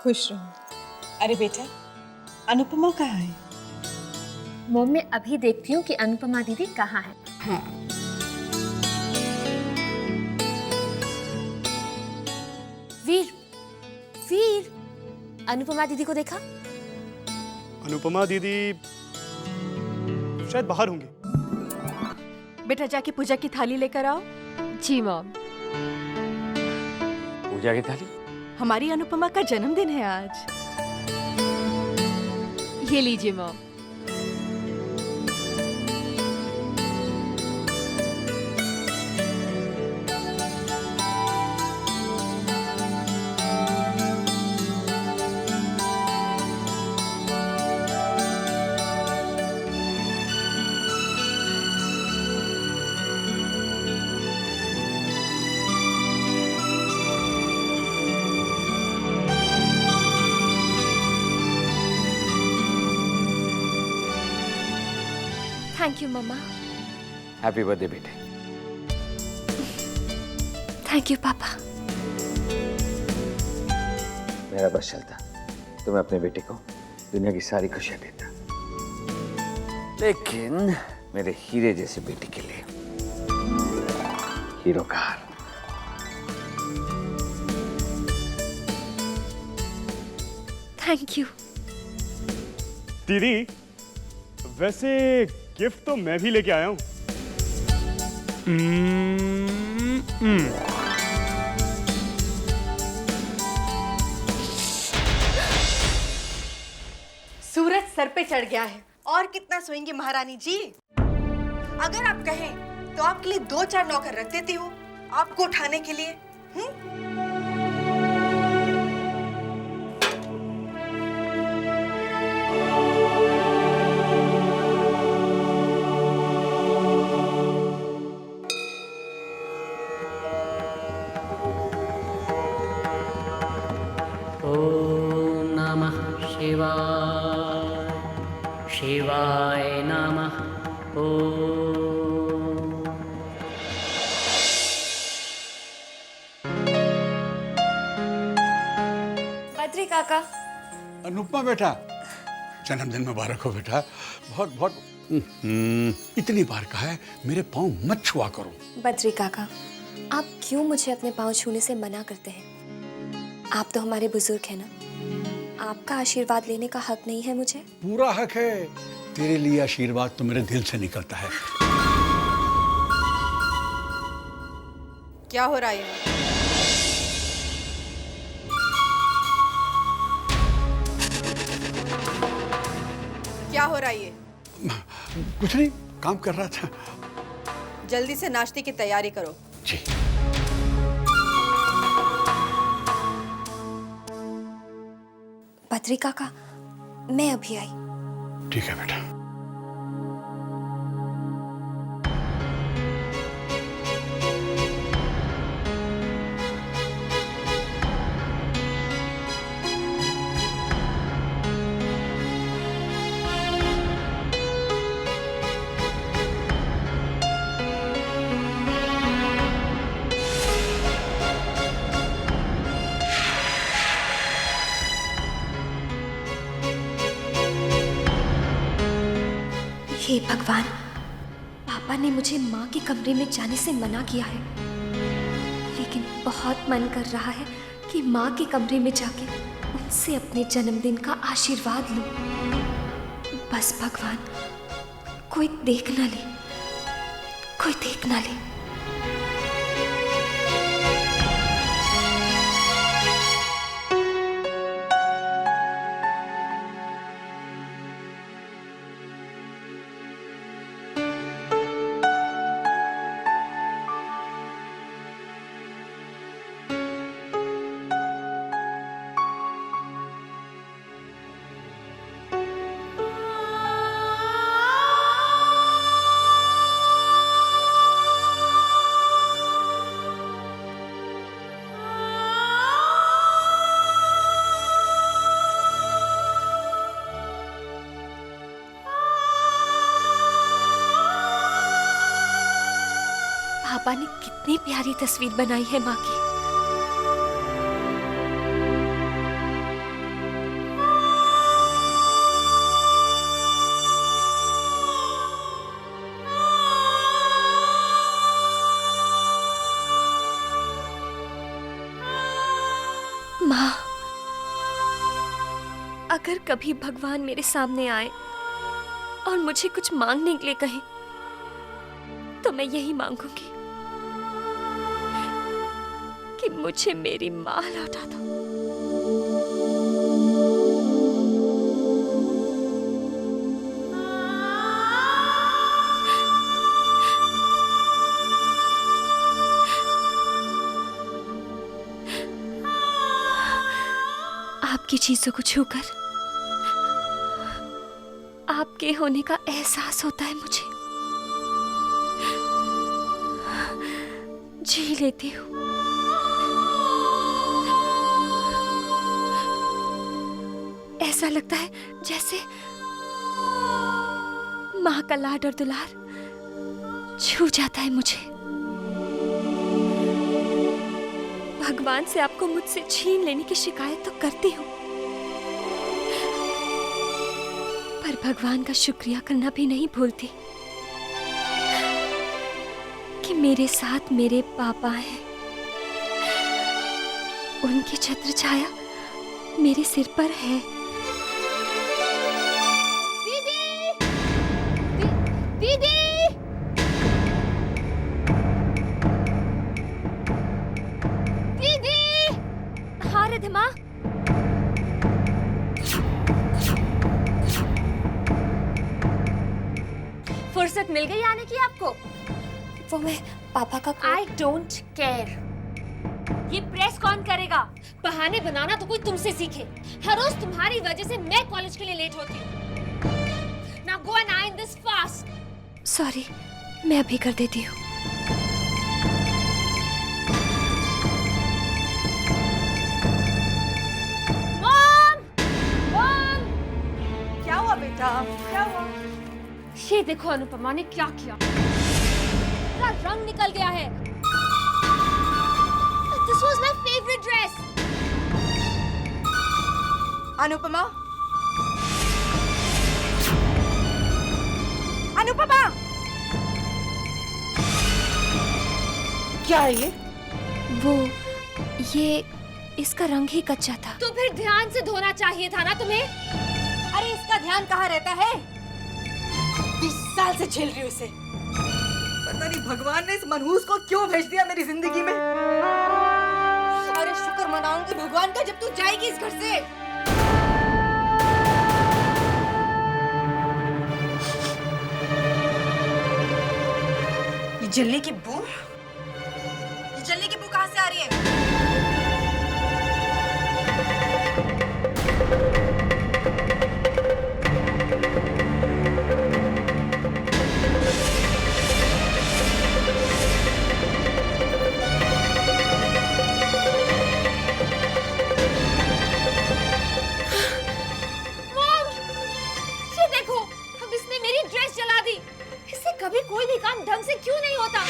खुश रहो। अरे बेटा, अनुपमा कहाँ है? मॉम, मैं अभी देखती हूँ कि अनुपमा दीदी कहाँ है। हाँ। वीर, वीर, अनुपमा दीदी को देखा? अनुपमा दीदी शायद बाहर होंगी। बेटा जाके पूजा की थाली लेकर आओ। जी मॉम। पूजा की थाली? हमारी अनुपमा का जन्मदिन है आज। ये लीजिए मॉम। थैंक यू मम्मा। हैप्पी बर्थडे बेटे। थैंक यू पापा। मेरा बस चलता तो मैं अपने बेटे को दुनिया की सारी खुशियां देता, लेकिन मेरे हीरे जैसे बेटे के लिए हीरो का हार। Thank you. दीदी, वैसे गिफ्ट तो मैं भी लेके आया हूँ। सूरज सर पे चढ़ गया है। और कितना सोएंगे महारानी जी? अगर आप कहें तो आपके लिए 2-4 नौकर रख देती हूँ आपको उठाने के लिए। ओम नमः शिवाय, शिवाय नमः। ओम। बद्री काका। अनुपमा बेटा, जन्मदिन मुबारक हो बेटा। बहुत बहुत इतनी बार कहा है मेरे पाँव मत छुआ करो। बद्री काका, आप क्यों मुझे अपने पाँव छूने से मना करते हैं? आप तो हमारे बुजुर्ग हैं ना। आपका आशीर्वाद लेने का हक नहीं है मुझे? पूरा हक है। तेरे लिए आशीर्वाद तो मेरे दिल से निकलता है। क्या हो रहा है? क्या हो रहा है? कुछ नहीं, काम कर रहा था। जल्दी से नाश्ते की तैयारी करो। जी। बद्री काका, मैं अभी आई। ठीक है बेटा। हे भगवान, पापा ने मुझे माँ के कमरे में जाने से मना किया है, लेकिन बहुत मन कर रहा है कि माँ के कमरे में जाके उनसे अपने जन्मदिन का आशीर्वाद लूं। बस भगवान, कोई देख ना ले, कोई देख ना ले। पापा ने कितनी प्यारी तस्वीर बनाई है माँ की। माँ, अगर कभी भगवान मेरे सामने आए और मुझे कुछ मांगने के लिए कहे तो मैं यही मांगूंगी कि मुझे मेरी माँ लौटा दो। आपकी चीजों को छूकर आपके होने का एहसास होता है मुझे। जी लेती हूँ। ऐसा लगता है जैसे माँ का लाड और दुलार छू जाता है मुझे। भगवान से आपको मुझसे छीन लेने की शिकायत तो करती हूँ, पर भगवान का शुक्रिया करना भी नहीं भूलती कि मेरे साथ मेरे पापा हैं। उनकी छत्र छाया मेरे सिर पर है। दीदी! हाँ रिधिमा। फुर्सत मिल गई आने की आपको? वो मैं पापा का I don't care। ये प्रेस कौन करेगा? बहाने बनाना तो कोई तुमसे सीखे। हर रोज तुम्हारी वजह से मैं कॉलेज के लिए लेट होती हूँ। Now go and iron this fast। Sorry, मैं अभी कर देती हूँ। क्या हुआ बेटा? क्या हुआ? ये देखो अनुपमा ने क्या किया। पूरा रंग निकल गया है। This was my favorite dress। Anupama, Anupama, क्या है ये? ये इसका रंग ही कच्चा था। तो फिर ध्यान से धोना चाहिए था ना तुम्हें? अरे इसका ध्यान कहाँ रहता है? 20 साल से झेल रही हूँ इसे। पता नहीं भगवान ने इस मनहूस को क्यों भेज दिया मेरी जिंदगी में। अरे शुक्र मनाऊंगी भगवान का जब तू जाएगी इस घर से। ये जलने की बू कहाँ से आ रही है? कभी कोई भी काम ढंग से क्यों नहीं होता?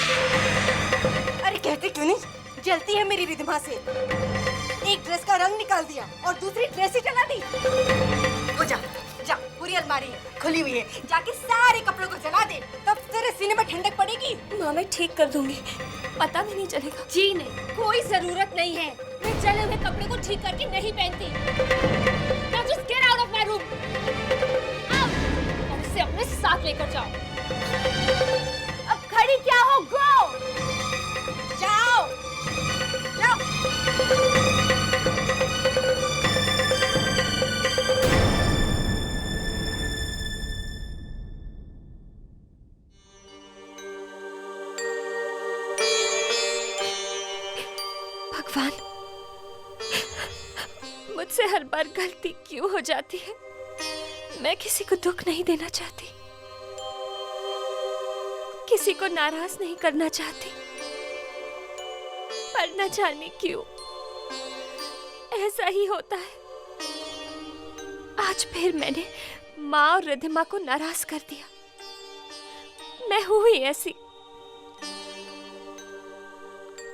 अरे कहते क्यों नहीं? जलती है मेरी रिधिमा से। एक ड्रेस का रंग निकाल दिया और दूसरी ड्रेस ही जला दी। वो जा पूरी अलमारी खुली हुई है, जाके सारे कपड़ों को जला दे, तब तेरे सीने में ठंडक पड़ेगी। माँ मैं ठीक कर दूंगी, पता भी नहीं चलेगा। जी नहीं, कोई जरूरत नहीं है। मैं जले हुए कपड़े को ठीक करके नहीं पहनती। Now just get out of my room। अब इसे अपने साथ लेकर जाओ। अब खड़ी क्या हो? गो! जाओ! भगवान, मुझसे हर बार गलती क्यों हो जाती है? मैं किसी को दुख नहीं देना चाहती, किसी को नाराज नहीं करना चाहती, पर न जाने क्यों ऐसा ही होता है। आज फिर मैंने माँ और रिधिमा को नाराज कर दिया। मैं हूं ही ऐसी,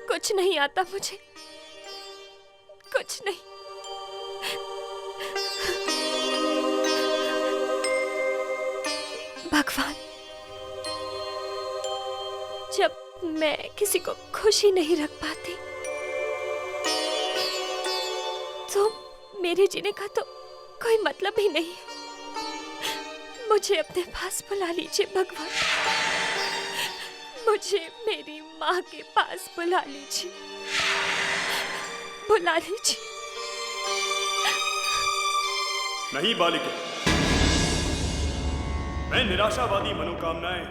कुछ नहीं आता मुझे, कुछ नहीं। भगवान, जब मैं किसी को खुशी नहीं रख पाती मेरे जीने का तो कोई मतलब ही नहीं है। मुझे अपने पास बुला लीजिए भगवान, मुझे मेरी माँ के पास बुला लीजिए, बुला लीजिए। नहीं बालिके, मैं निराशावादी मनोकामनाएं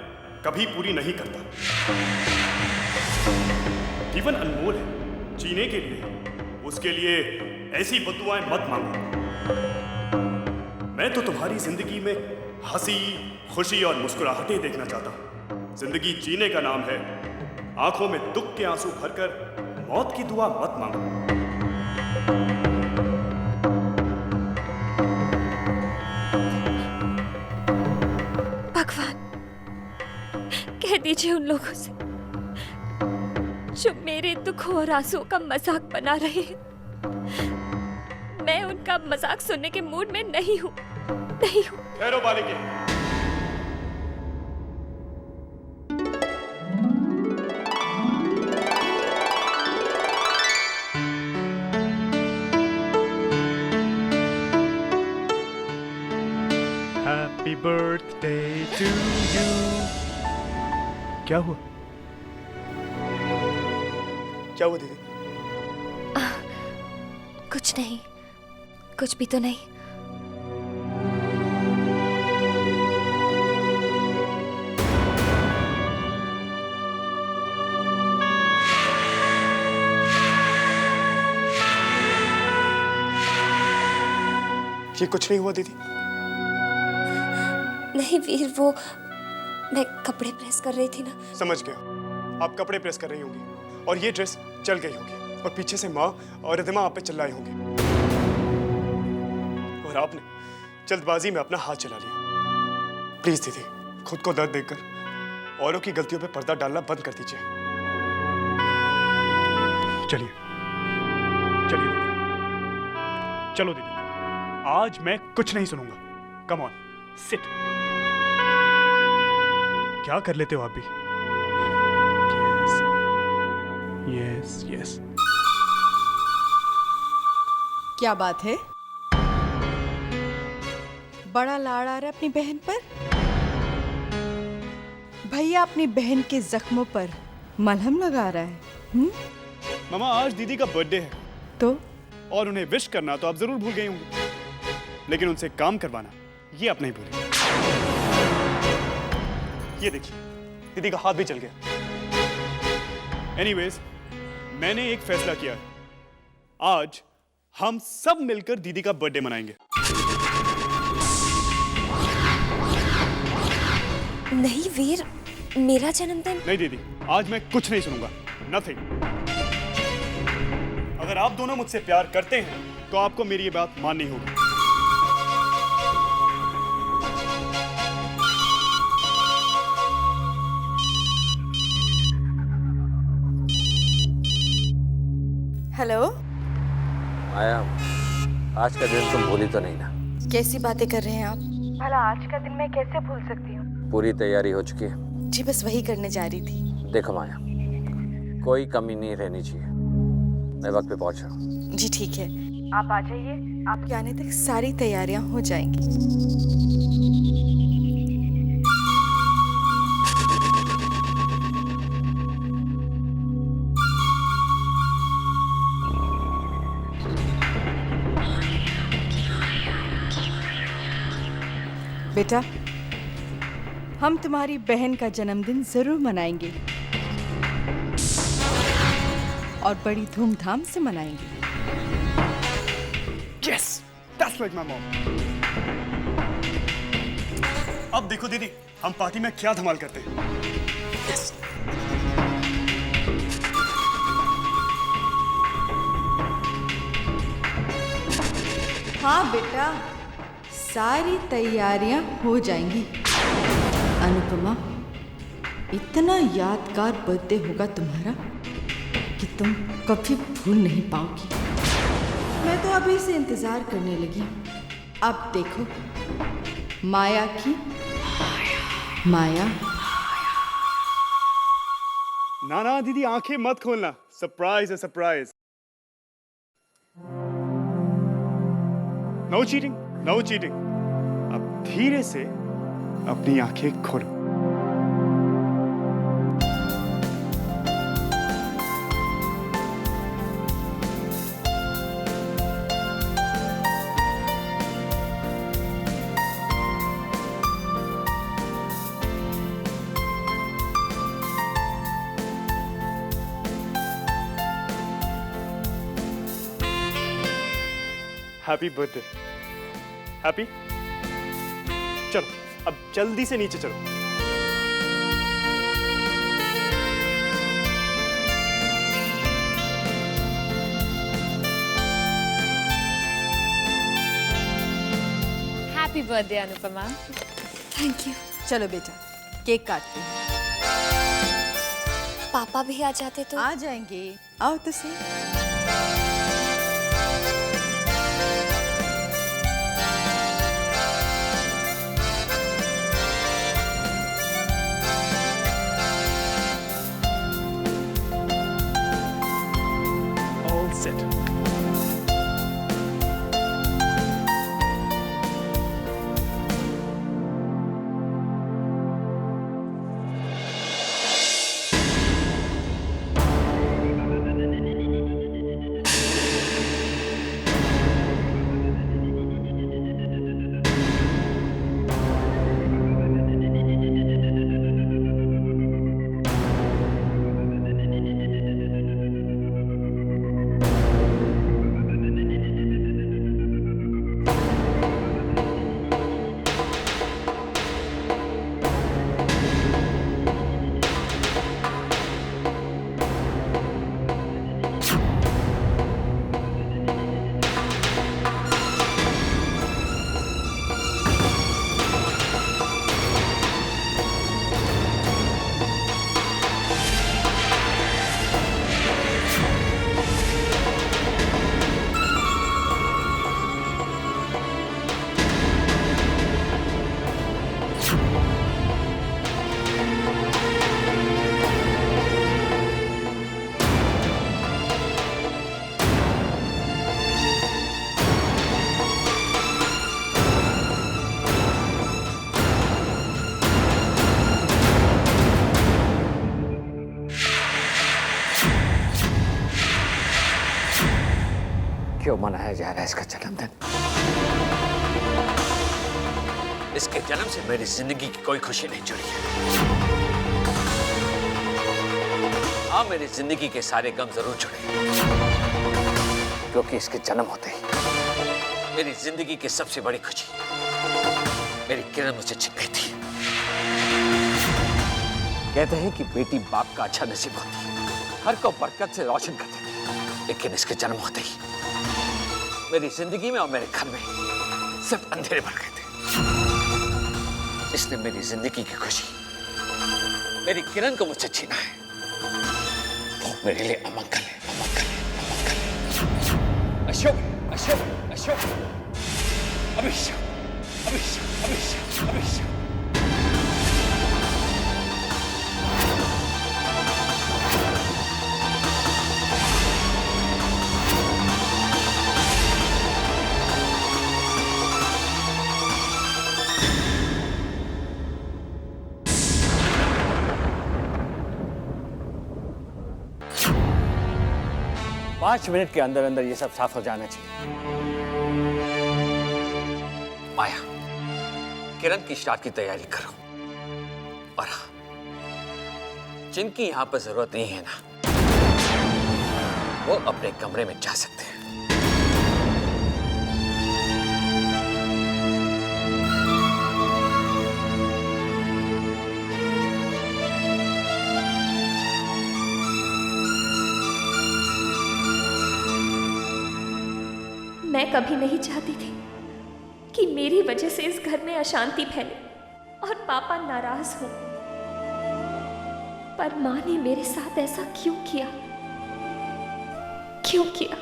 कभी पूरी नहीं करता। जीवन अनमोल है, जीने के लिए उसके लिए ऐसी बद्दुआएं मत मांगो। मैं तो तुम्हारी जिंदगी में हंसी, खुशी और मुस्कुराहटें देखना चाहता हूं। जिंदगी जीने का नाम है, आंखों में दुख के आंसू भरकर मौत की दुआ मत मांगो। भगवान, कह दीजिए उन लोगों से जो मेरे दुख और आंसुओं का मजाक बना रहे हैं, मैं उनका मजाक सुनने के मूड में नहीं हूँ, नहीं हूँ। ठहरो बालिके, हैप्पी बर्थडे टू यू। क्या हुआ? क्या हुआ दीदी? कुछ नहीं, कुछ भी तो नहीं। ये कुछ नहीं हुआ दीदी? नहीं वीर, वो मैं कपड़े प्रेस कर रही थी ना। समझ गया, आप कपड़े प्रेस कर रही होंगी और ये ड्रेस चल गई होगी और पीछे से माँ और रिद्धिमा आप पे चिल्लाई होंगी और आपने जल्दबाजी में अपना हाथ चला लिया। प्लीज दीदी, खुद को दर्द देकर औरों की गलतियों पे पर्दा डालना बंद कर दीजिए। चलिए चलिए दीदी, चलो दीदी, आज मैं कुछ नहीं सुनूंगा। Come on, sit. क्या कर लेते हो आप भी? Yes yes. क्या बात है? बड़ा लाड़ आ रहा है अपनी बहन पर? भैया अपनी बहन के जख्मों पर मलहम लगा रहा है। मामा, आज दीदी का बर्थडे है तो और उन्हें विश करना तो आप जरूर भूल गई होंगी, लेकिन उनसे काम करवाना ये आप नहीं भूलेंगे। ये देखिए, दीदी का हाथ भी चल गया। एनीवेज, मैंने एक फैसला किया है। आज हम सब मिलकर दीदी का बर्थडे मनाएंगे। नहीं वीर, मेरा जन्मदिन। नहीं दीदी, आज मैं कुछ नहीं सुनूंगा। नथिंग। अगर आप दोनों मुझसे प्यार करते हैं तो आपको मेरी ये बात माननी होगी। हेलो। आया, आज का दिन तुम भूली तो नहीं ना? कैसी बातें कर रहे हैं आप? भला आज का दिन मैं कैसे भूल सकती हूँ? पूरी तैयारी हो चुकी है? जी बस वही करने जा रही थी। देखो माया, कोई कमी नहीं रहनी चाहिए। मैं वक्त पे पहुंच रहा हूँ। जी ठीक है, आप आ जाइए, आपके आने तक सारी तैयारियां हो जाएंगी। बेटा, हम तुम्हारी बहन का जन्मदिन जरूर मनाएंगे और बड़ी धूमधाम से मनाएंगे। Yes, that's like my mom. अब देखो दीदी, हम पार्टी में क्या धमाल करते हैं। Yes. हाँ बेटा, सारी तैयारियां हो जाएंगी। अनुपमा, इतना यादगार बर्थडे होगा तुम्हारा कि तुम कभी भूल नहीं पाओगी। मैं तो अभी से इंतजार करने लगी। अब देखो माया की माया। ना ना दीदी, आंखें मत खोलना। सरप्राइज है, surprise. No cheating, no cheating. अब धीरे से अपनी आंखें खोलो। Happy birthday. हैप्पी। चलो अब जल्दी से नीचे चलो। Happy birthday Anupama. Thank you. चलो बेटा, केक काटते हैं। पापा भी आ जाते तो। आ जाएंगे, आओ तो सही। All set. क्यों मनाया जा रहा है इसका जन्मदिन? इसके जन्म से मेरी जिंदगी की कोई खुशी नहीं जुड़ी है। हाँ, मेरी जिंदगी के सारे गम जरूर जुड़े, क्योंकि इसके जन्म होते ही मेरी जिंदगी की सबसे बड़ी खुशी, मेरी किरण मुझे छिप गई थी। कहते हैं कि बेटी बाप का अच्छा नसीब होती है, हर को बरकत से रोशन कर देती है, लेकिन इसके जन्म होते ही मेरी जिंदगी में और मेरे घर में सिर्फ अंधेरे भर गए थे। इसने मेरी जिंदगी की खुशी, मेरी किरण को मुझसे छीना है। वो मेरे लिए अमंगल है, अमंगल है, अमंगल है। अशोक, अशोक, अशोक, अभिषेक, अभिषेक, अभिषेक, अभिषेक। पांच मिनट के अंदर अंदर ये सब साफ हो जाना चाहिए। माया, किरण की स्टार्ट की तैयारी करो। और हाँ, जिनकी यहां पर जरूरत नहीं है ना, वो अपने कमरे में जा सकते हैं। मैं कभी नहीं चाहती थी कि मेरी वजह से इस घर में अशांति फैले और पापा नाराज हो, पर माँ ने मेरे साथ ऐसा क्यों किया? क्यों किया?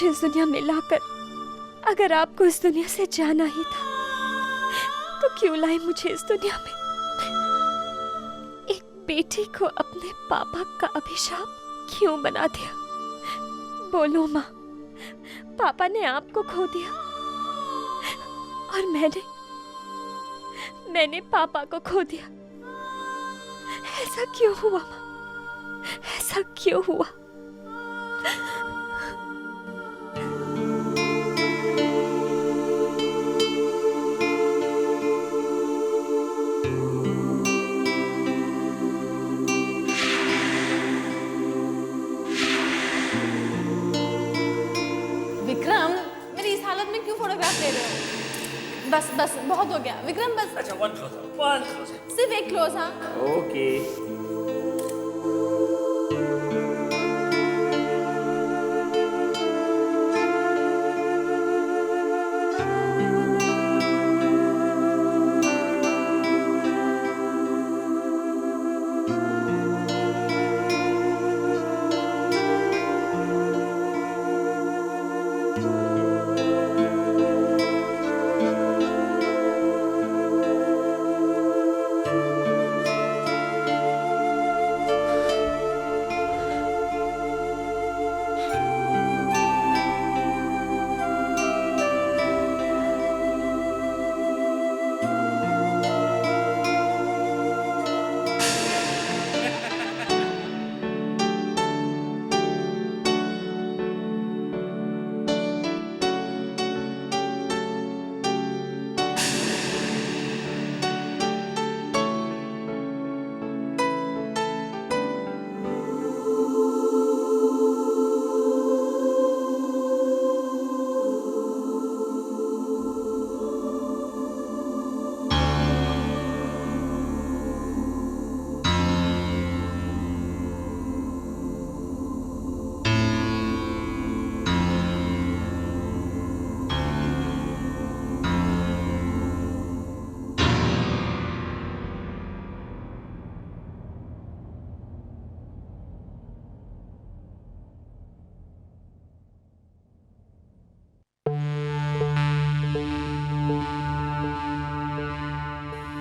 मुझे इस दुनिया में लाकर अगर आपको इस दुनिया से जाना ही था तो क्यों लाए मुझे इस दुनिया में? एक बेटी को अपने पापा का अभिशाप क्यों बना दिया? बोलो माँ, पापा ने आपको खो दिया और मैंने पापा को खो दिया। ऐसा क्यों हुआ माँ? ऐसा क्यों हुआ? विक्रम, मेरी इस हालत में क्यों फोटोग्राफ ले रहे हो? बस बस बहुत हो गया विक्रम, बस। अच्छा, वन क्लोज। सिर्फ एक क्लोज। हाँ ओके।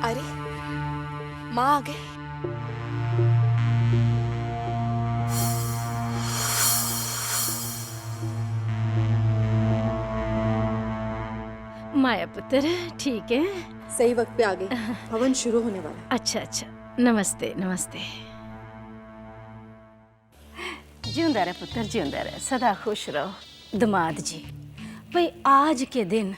अरे माँ आ गए। माया पुत्र ठीक है? सही वक्त पे आ गई। हवन शुरू होने वाला है। अच्छा अच्छा, नमस्ते नमस्ते। जिंदा रहे पुत्र, जिंदा रहे, सदा खुश रहो। दामाद जी, भाई आज के दिन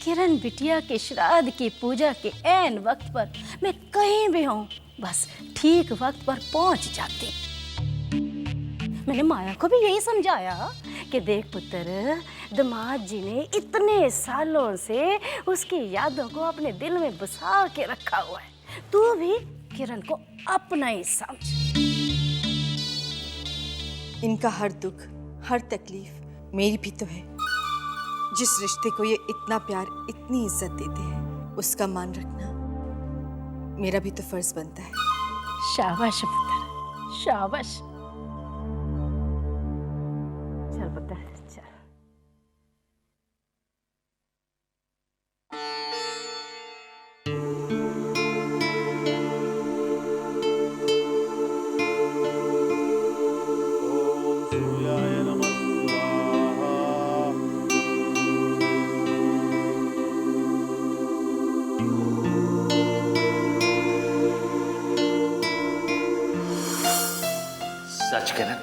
किरण बिटिया के श्राद्ध की पूजा के ऐन वक्त पर मैं कहीं भी हूँ बस ठीक वक्त पर पहुँच जाती। मैंने माया को भी यही समझाया कि देख पुत्र, दामाद जी ने इतने सालों से उसकी यादों को अपने दिल में बसा के रखा हुआ है, तू भी किरण को अपना ही समझ। इनका हर दुख, हर तकलीफ मेरी भी तो है। जिस रिश्ते को ये इतना प्यार, इतनी इज्जत देते हैं, उसका मान रखना मेरा भी तो फर्ज बनता है। शाबाश पुत्र, शाबाश। चल पुत्र चल। सच किरण,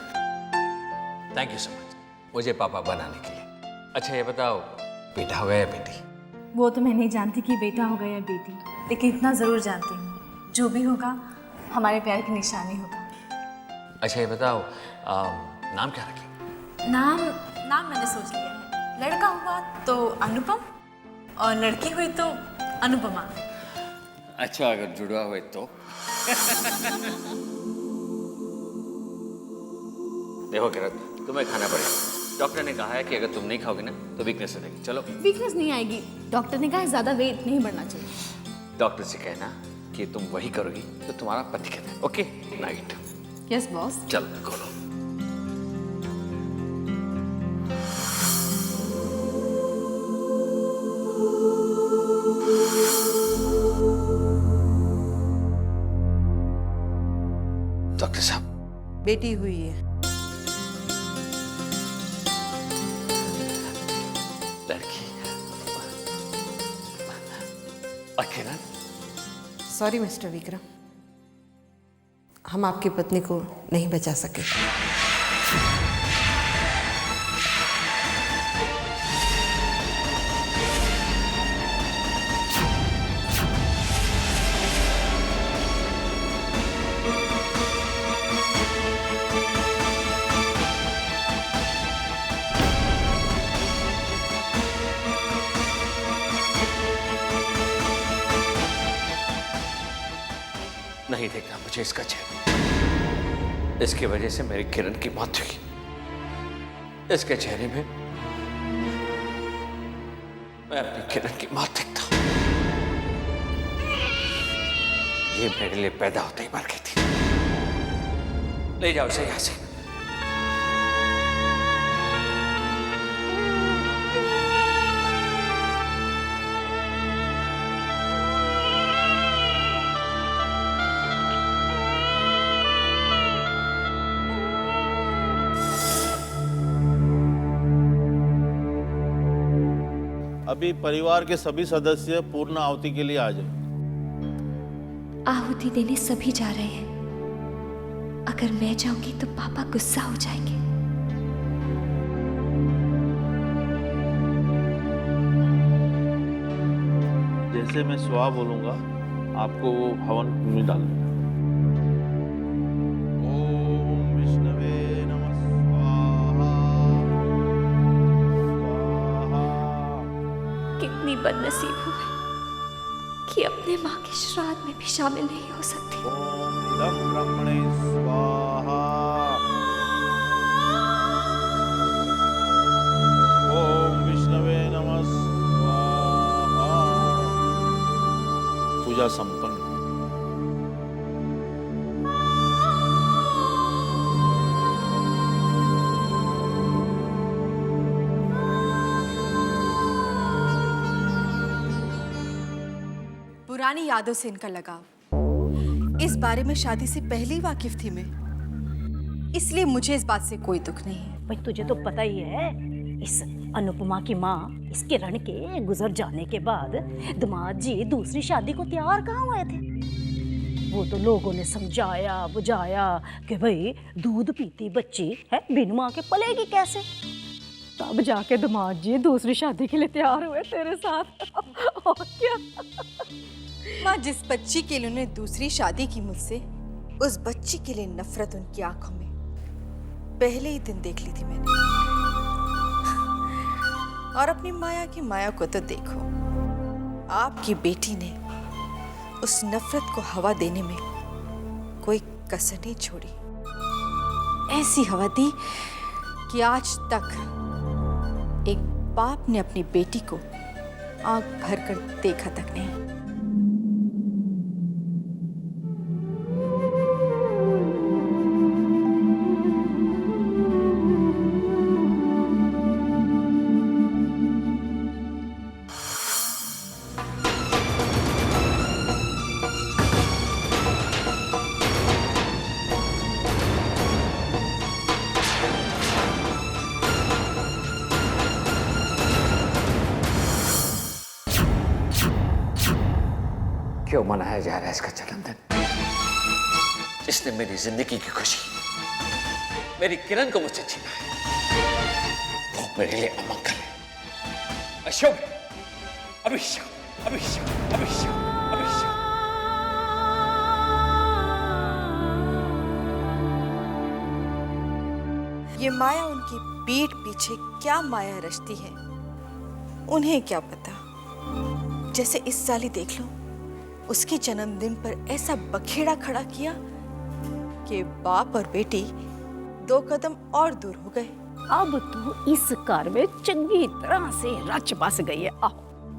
थैंक यू सो मच मुझे पापा बनाने के लिए। अच्छा ये बताओ, बेटा हो गया या बेटी? वो तो मैं नहीं जानती कि बेटा होगा या बेटी, लेकिन इतना ज़रूर जानती हूँ जो भी होगा हमारे प्यार की निशानी होगा। अच्छा ये बताओ, नाम क्या रखें? नाम मैंने सोच लिया है। लड़का हुआ तो अनुपम और लड़की हुई तो अनुपमा। अच्छा अगर जुड़वा हुए तो? देखो किरण, तुम्हें खाना पड़ेगा। डॉक्टर ने कहा है कि अगर तुम नहीं खाओगे ना तो वीकनेस आ जाएगी। चलो। वीकनेस नहीं आएगी, डॉक्टर ने कहा है ज़्यादा वेट नहीं बढ़ना चाहिए। डॉक्टर से कहना कि तुम वही करोगी तो तुम्हारा पति कहता है। Okay, night. Yes boss. चलो खोलो। डॉक्टर साहब, बेटी हुई है। लड़की। और किरण? सॉरी मिस्टर विक्रम, हम आपकी पत्नी को नहीं बचा सके। नहीं देखना मुझे इसका चेहरा। इसकी वजह से मेरी किरण की मौत हुई। इसके चेहरे में मैं अपनी किरण की मौत देखता हूं। ये मेरे लिए पैदा होते ही मर गई थी। ले जाओ इसे यहां से। अभी परिवार के सभी सदस्य पूर्ण आहुति के लिए आ जाए। आहुति देने सभी जा रहे हैं। अगर मैं जाऊंगी तो पापा गुस्सा हो जाएंगे। जैसे मैं स्वाहा बोलूंगा आपको वो हवन में डालना। कितनी बदनसीब हूँ मैं कि अपने माँ के श्राद्ध में भी शामिल नहीं हो सकती। ओम ब्रह्मणे स्वाहा। ओम विष्णवे नमः स्वाहा। पूजा संपन्न। पुरानी यादों से इनका लगाव। इस बारे में शादी से पहले ही वाकिफ थी मैं, इसलिए मुझे इस बात से कोई दुख नहीं है। भाई तुझे तो पता ही है, इस अनुपमा की माँ इस किरण के गुजर जाने के बाद दामाद जी दूसरी शादी को तैयार कहाँ हुए थे। वो तो लोगों ने समझाया बुझाया कि भाई दूध पीती बच्ची है बिन माँ के पलेगी कैसे। तब जाके दामाद जी दूसरी शादी के लिए तैयार हुए तेरे साथ। और क्या माँ, जिस बच्ची के लिए उन्होंने दूसरी शादी की मुझसे, उस बच्ची के लिए नफरत उनकी आंखों में पहले ही दिन देख ली थी मैंने। और अपनी माया की माया को तो देखो, आपकी बेटी ने उस नफरत को हवा देने में कोई कसर नहीं छोड़ी। ऐसी हवा दी कि आज तक एक बाप ने अपनी बेटी को आंख भर कर देखा तक नहीं। क्यों मनाया जा रहा है इसका जन्मदिन? जिसने मेरी जिंदगी की खुशी, मेरी किरण को मुझसे छीना है, वो मेरे लिए अमंगल है। अशुभ, अभिशाप, अभिशाप, अभिशाप, अभिशाप। ये माया उनकी पीठ पीछे क्या माया रचती है, उन्हें क्या पता। जैसे इस साल ही देख लो, उसके जन्मदिन पर ऐसा बखेड़ा खड़ा किया कि बाप और बेटी 2 कदम और दूर हो गए। अब तू इस कार में चंगी तरह से रच बस गई है।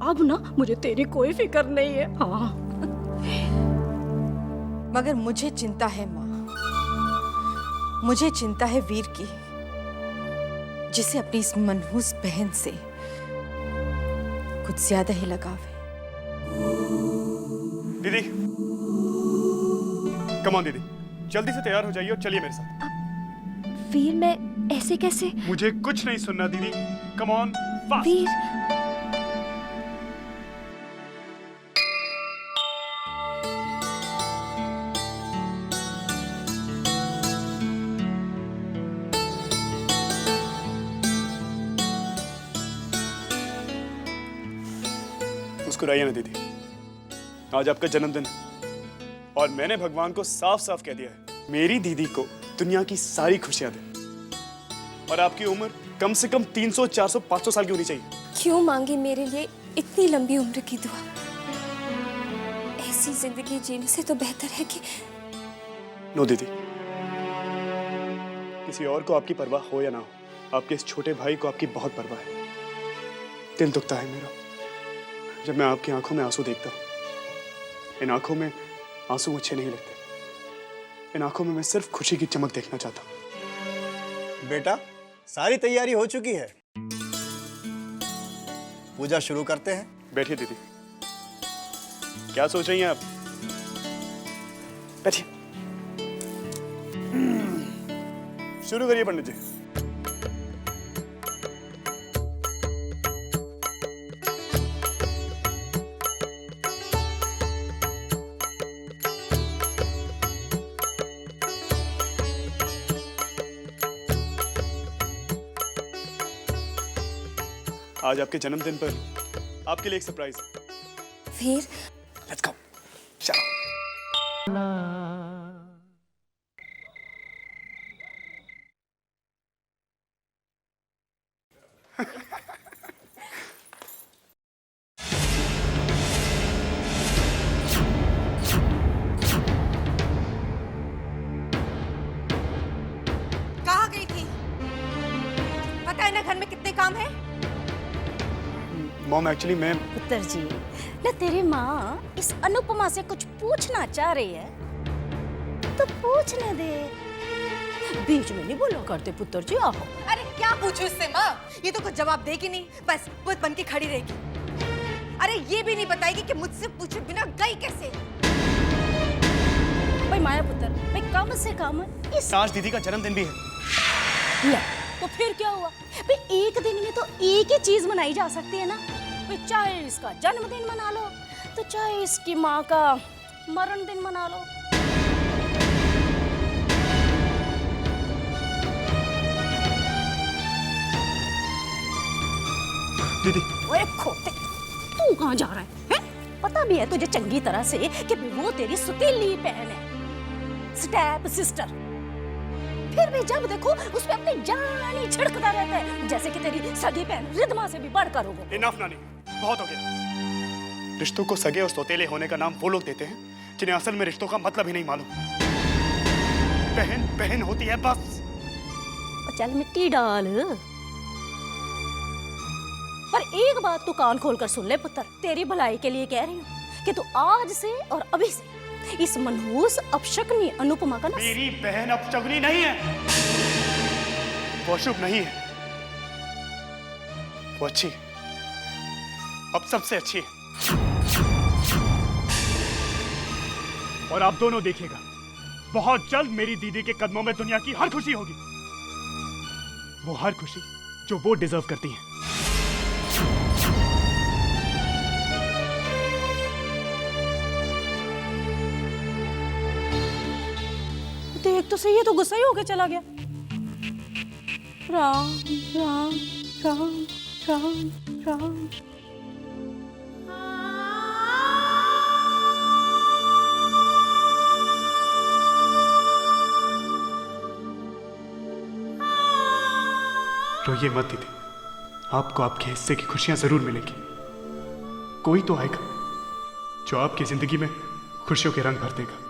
अब ना मुझे तेरी कोई फिक्र नहीं है। हाँ, मगर मुझे चिंता है माँ, मुझे चिंता है वीर की, जिसे अपनी इस मनहूस बहन से कुछ ज्यादा ही लगाव है। दीदी, कम ऑन दीदी, जल्दी से तैयार हो जाइए और चलिए मेरे साथ। वीर, मैं ऐसे कैसे? मुझे कुछ नहीं सुनना दीदी। Come on, fast. वीर, मुस्कुराइए ना दीदी, आज आपका जन्मदिन है और मैंने भगवान को साफ साफ कह दिया है मेरी दीदी को दुनिया की सारी खुशियां दे। और आपकी उम्र कम से कम 300, 400, 500 साल की होनी चाहिए। क्यों मांगी मेरे लिए इतनी लंबी उम्र की दुआ? ऐसी जिंदगी जीने से तो बेहतर है कि... नो दीदी, किसी और को आपकी परवाह हो या ना हो, आपके इस छोटे भाई को आपकी बहुत परवाह है। दिल दुखता है मेरा जब मैं आपकी आंखों में आंसू देखता हूं। इन आंखों में आंसू अच्छे नहीं लगते, इन आंखों में मैं सिर्फ खुशी की चमक देखना चाहता हूं। बेटा, सारी तैयारी हो चुकी है, पूजा शुरू करते हैं। बैठिए दीदी, क्या सोच रही हैं आप? बैठिए। शुरू करिए पंडित जी। आज आपके जन्मदिन पर आपके लिए एक सरप्राइज। Veer, let's go. चलो। कहाँ गई थी? पता है ना घर में कितने काम हैं? मॉम, एक्चुअली मैं... पुत्र जी, न तेरी माँ इस अनुपमा से कुछ पूछना चाह रही है तो पूछने दे, बीच में नहीं बोलो करते पुत्र जी। आओ। अरे क्या पूछूं इससे माँ, ये तो कुछ जवाब देगी नहीं, बस बुत बन के खड़ी रहेगी। अरे ये भी नहीं बताएगी कि मुझसे पूछे बिना गई कैसे। भाई माया पुत्र, भाई कम से कम इस... आज दीदी का जन्मदिन भी है। ले, तो फिर क्या हुआ भाई, एक दिन में तो एक ही चीज मनाई जा सकती है ना भाई। चाहे इसका जन्मदिन मना लो तो चाहे इसकी माँ का मरण दिन मना लो। दीदी, ओए खोते, तू कहाँ जा रहा है? पता भी है तुझे चंगी तरह से कि वो तेरी सुतीली बहन है, स्टेप सिस्टर। फिर भी जब देखो उस पे अपनी जान ही छिड़कता रहता है, जैसे कि तेरी सगी बहन रिधमा से भी बढ़कर हो। इनफ नानी, बहुत हो गया। रिश्तों को सगे और सौतेले होने का नाम वो लोग देते हैं जिन्हें असल में रिश्तों का मतलब ही नहीं मालूम। बहन बहन होती है बस। चल मिट्टी डाल, पर एक बात तू कान खोलकर सुन ले पुत्र, तेरी भलाई के लिए कह रही हूँ कि तू आज से और अभी से इस मनहूस अपशकुनी अनुपमा का ना... मेरी बहन अपशकुनी नहीं है, वो अशुभ नहीं है, वो अच्छी, अब सबसे अच्छी है। और आप दोनों देखिएगा, बहुत जल्द मेरी दीदी के कदमों में दुनिया की हर खुशी होगी, वो हर खुशी जो वो डिजर्व करती है। देख तो सही है, तो गुस्सा ही होके चला गया। राम राम राम राम राम। रोइए मत दीदी, आपको आपके हिस्से की खुशियां जरूर मिलेंगी। कोई तो आएगा जो आपकी जिंदगी में खुशियों के रंग भर देगा।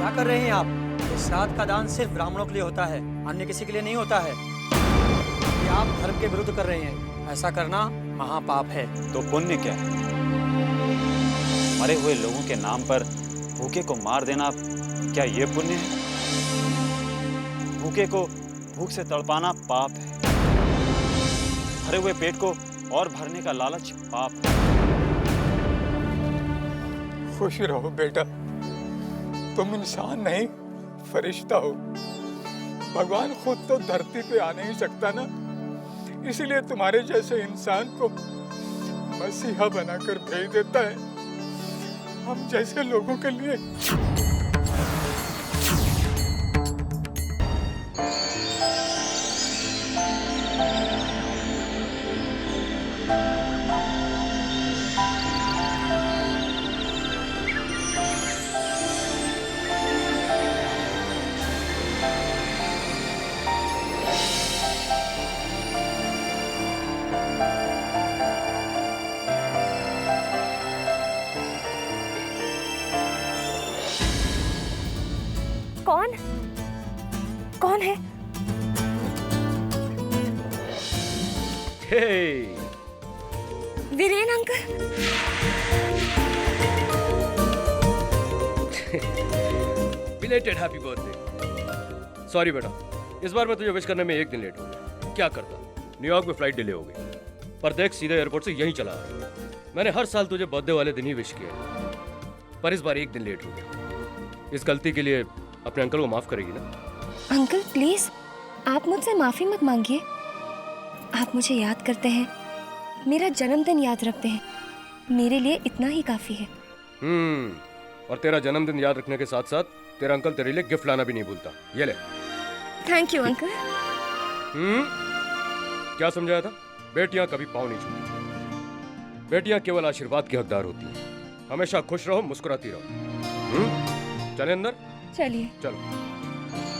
क्या कर रहे हैं आप? इस श्राद्ध का दान सिर्फ ब्राह्मणों के लिए होता है, अन्य किसी के लिए नहीं होता है। ये आप धर्म के विरुद्ध कर रहे हैं। ऐसा करना महापाप है। तो पुण्य क्या है? मरे हुए लोगों के नाम पर भूखे को मार देना, क्या ये पुण्य है? भूखे को भूख से तड़पाना पाप है। भरे हुए पेट को और भरने का लालच पाप है। खुश रहो बेटा, तुम इंसान नहीं फरिश्ता हो। भगवान खुद तो धरती पे आ नहीं सकता ना, इसलिए तुम्हारे जैसे इंसान को मसीहा बनाकर भेज देता है हम जैसे लोगों के लिए। कौन है? Viren uncle. Belated happy birthday. Sorry बेटा, इस बार मैं तुझे विश करने में एक दिन लेट हो गया। क्या करता, न्यूयॉर्क में फ्लाइट डिले हो गई। पर देख, सीधे एयरपोर्ट से यहीं चला आया। मैंने हर साल तुझे बर्थडे वाले दिन ही विश किया, पर इस बार एक दिन लेट हो गया। इस गलती के लिए अपने अंकल को माफ करेगी ना? अंकल प्लीज, आप मुझसे माफी मत मांगिए। आप मुझे याद करते हैं, मेरा जन्मदिन याद रखते हैं, मेरे लिए इतना ही काफी है। और तेरा जन्मदिन याद रखने के साथ साथ तेरा अंकल तेरे लिए गिफ्ट लाना भी नहीं भूलता। ये ले। Thank you uncle. क्या समझाया था? बेटियां कभी पाँव नहीं छूती। बेटियां केवल आशीर्वाद की हकदार होती हैं। हमेशा खुश रहो, मुस्कुराती रहो। चले अंदर। चलिए। चलो।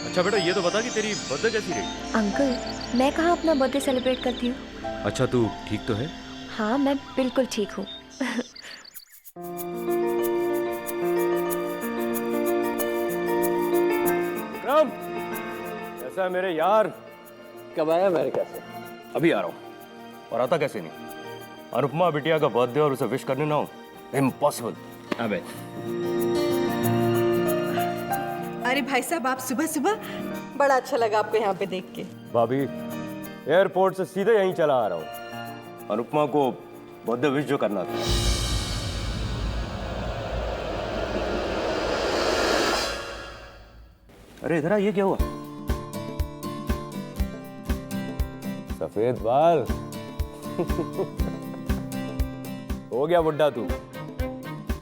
अच्छा बेटा, ये तो बता कि तेरी बर्थडे कैसी रही? अंकल, मैं कहाँ अपना बर्थडे सेलिब्रेट करती हूँ। अच्छा, तू ठीक तो है? हाँ, मैं बिल्कुल ठीक हूँ। विक्रम, कैसा है मेरे यार? कब आया अमेरिका से? अभी आ रहा हूँ। और आता कैसे नहीं? अनुपमा बिटिया का बर्थडे और उसे विश करने ना हो, इम्पॉसिबल। अबे अरे भाई साहब, आप सुबह सुबह, बड़ा अच्छा लगा आपको यहाँ पे देख के। भाभी, एयरपोर्ट से सीधे यहीं चला आ रहा हूँ। अनुपमा को बर्थडे विश जो करना था। अरे इधर आ, ये क्या हुआ? सफेद बाल। हो गया बुड्ढा तू।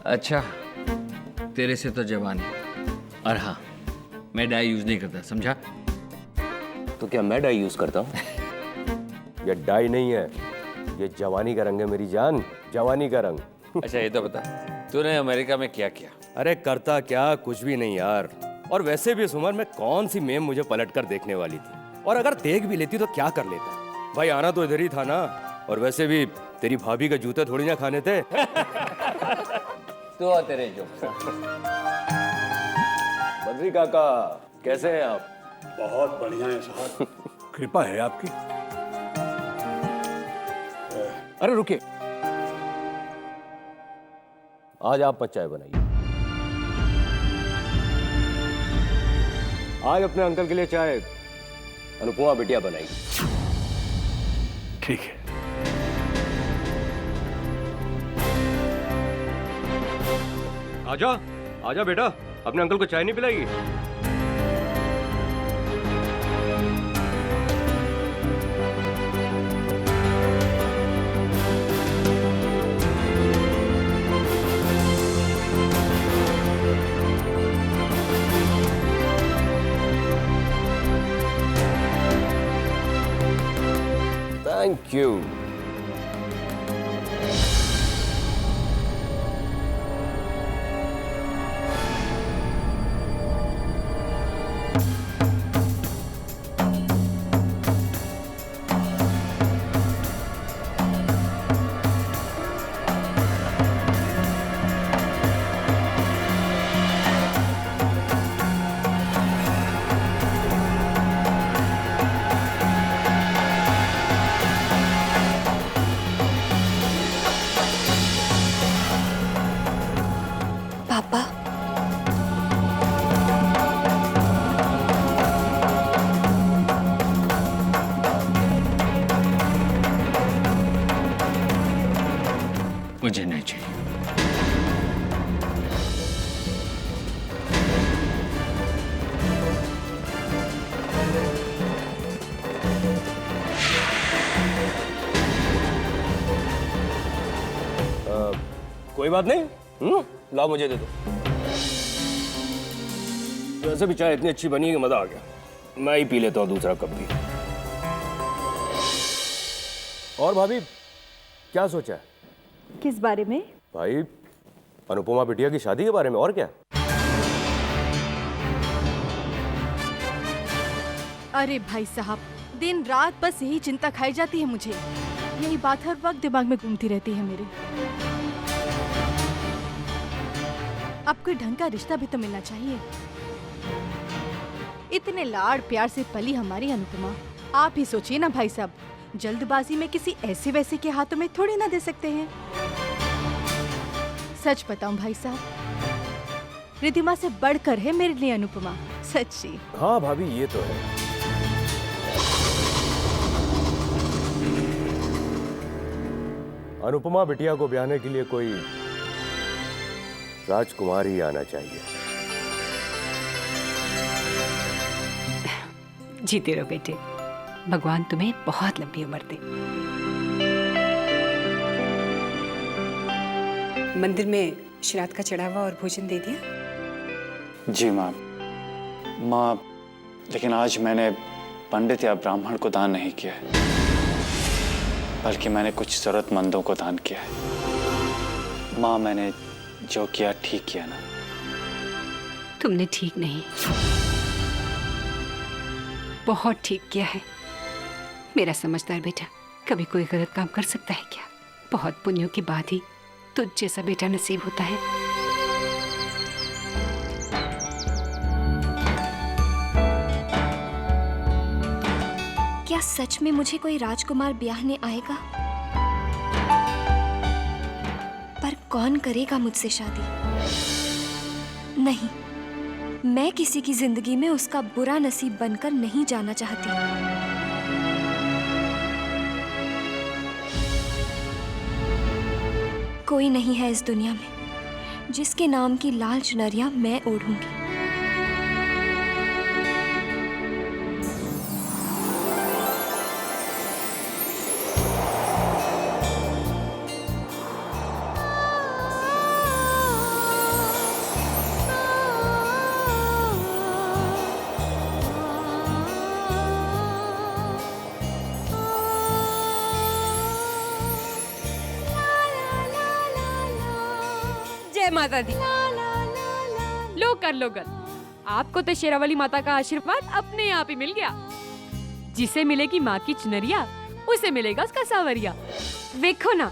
अच्छा, तेरे से तो जवान है। और हाँ, मैं डाई यूज नहीं करता, समझा? तो क्या मैं डाई यूज करता हूँ? ये डाई नहीं है, ये जवानी का रंग है मेरी जान, जवानी का रंग। अच्छा ये तो बता, तूने अमेरिका में क्या किया? अरे करता क्या, कुछ भी नहीं यार। और वैसे भी इस उम्र में कौन सी मेम मुझे पलट कर देखने वाली थी, और अगर देख भी लेती तो क्या कर लेता। भाई आना तो इधर ही था ना, और वैसे भी तेरी भाभी का जूते थोड़ी ना खाने थे। तू और तेरे जो। बद्री काका, कैसे हैं आप? बहुत बढ़िया है साहब, कृपा है आपकी। अरे रुकिए, आज आप मत चाय बनाइए। आज अपने अंकल के लिए चाय अनुपमा बिटिया बनाएगी। ठीक है। आजा, आजा बेटा, अपने अंकल को चाय नहीं पिलाएगी? Thank you. कोई बात नहीं, लाओ मुझे दे दो। वैसे भी चाय इतनी अच्छी बनी है कि मजा आ गया। मैं ही पी लेता हूँ दूसरा कप भी। और भाभी क्या सोचा है? किस बारे में? भाई अनुपमा बिटिया की शादी के बारे में। और क्या? अरे भाई साहब, दिन रात बस यही चिंता खाई जाती है मुझे। यही बात हर वक्त दिमाग में घूमती रहती है मेरे। अब कोई ढंग का रिश्ता भी तो मिलना चाहिए। इतने लाड़ प्यार से पली हमारी अनुपमा, आप ही सोचिए ना भाई साहब, जल्दबाजी में किसी ऐसे वैसे के हाथों में थोड़ी ना दे सकते हैं। सच बताऊं भाई साहब, रिद्धिमा से बढ़कर है मेरे लिए अनुपमा, सच्ची। हाँ भाभी ये तो है। अनुपमा बिटिया को ब्याहने के लिए कोई राजकुमार ही आना चाहिए। जीते रहो बेटे, भगवान तुम्हें बहुत लंबी उम्र दे। मंदिर में श्राद्ध का चढ़ावा और भोजन दे दिया? जी माँ। माँ, लेकिन आज मैंने पंडित या ब्राह्मण को दान नहीं किया है, बल्कि मैंने कुछ जरूरतमंदों को दान किया है। माँ, मैंने जो किया ठीक किया ना? तुमने ठीक नहीं, बहुत ठीक किया है। मेरा समझदार बेटा कभी कोई गलत काम कर सकता है क्या? बहुत पुण्यों के बाद ही तुझ जैसा बेटा नसीब होता है। क्या सच में मुझे कोई राजकुमार ब्याहने आएगा? पर कौन करेगा मुझसे शादी? नहीं, मैं किसी की जिंदगी में उसका बुरा नसीब बनकर नहीं जाना चाहती। कोई नहीं है इस दुनिया में जिसके नाम की लाल चुनरिया मैं ओढ़ूंगी। जय माता दी। लो कर लो कर। आपको तो शेरावाली माता का आशीर्वाद अपने आप ही मिल गया। जिसे मिलेगी माँ की चुनरिया, उसे मिलेगा उसका सावरिया। देखो ना,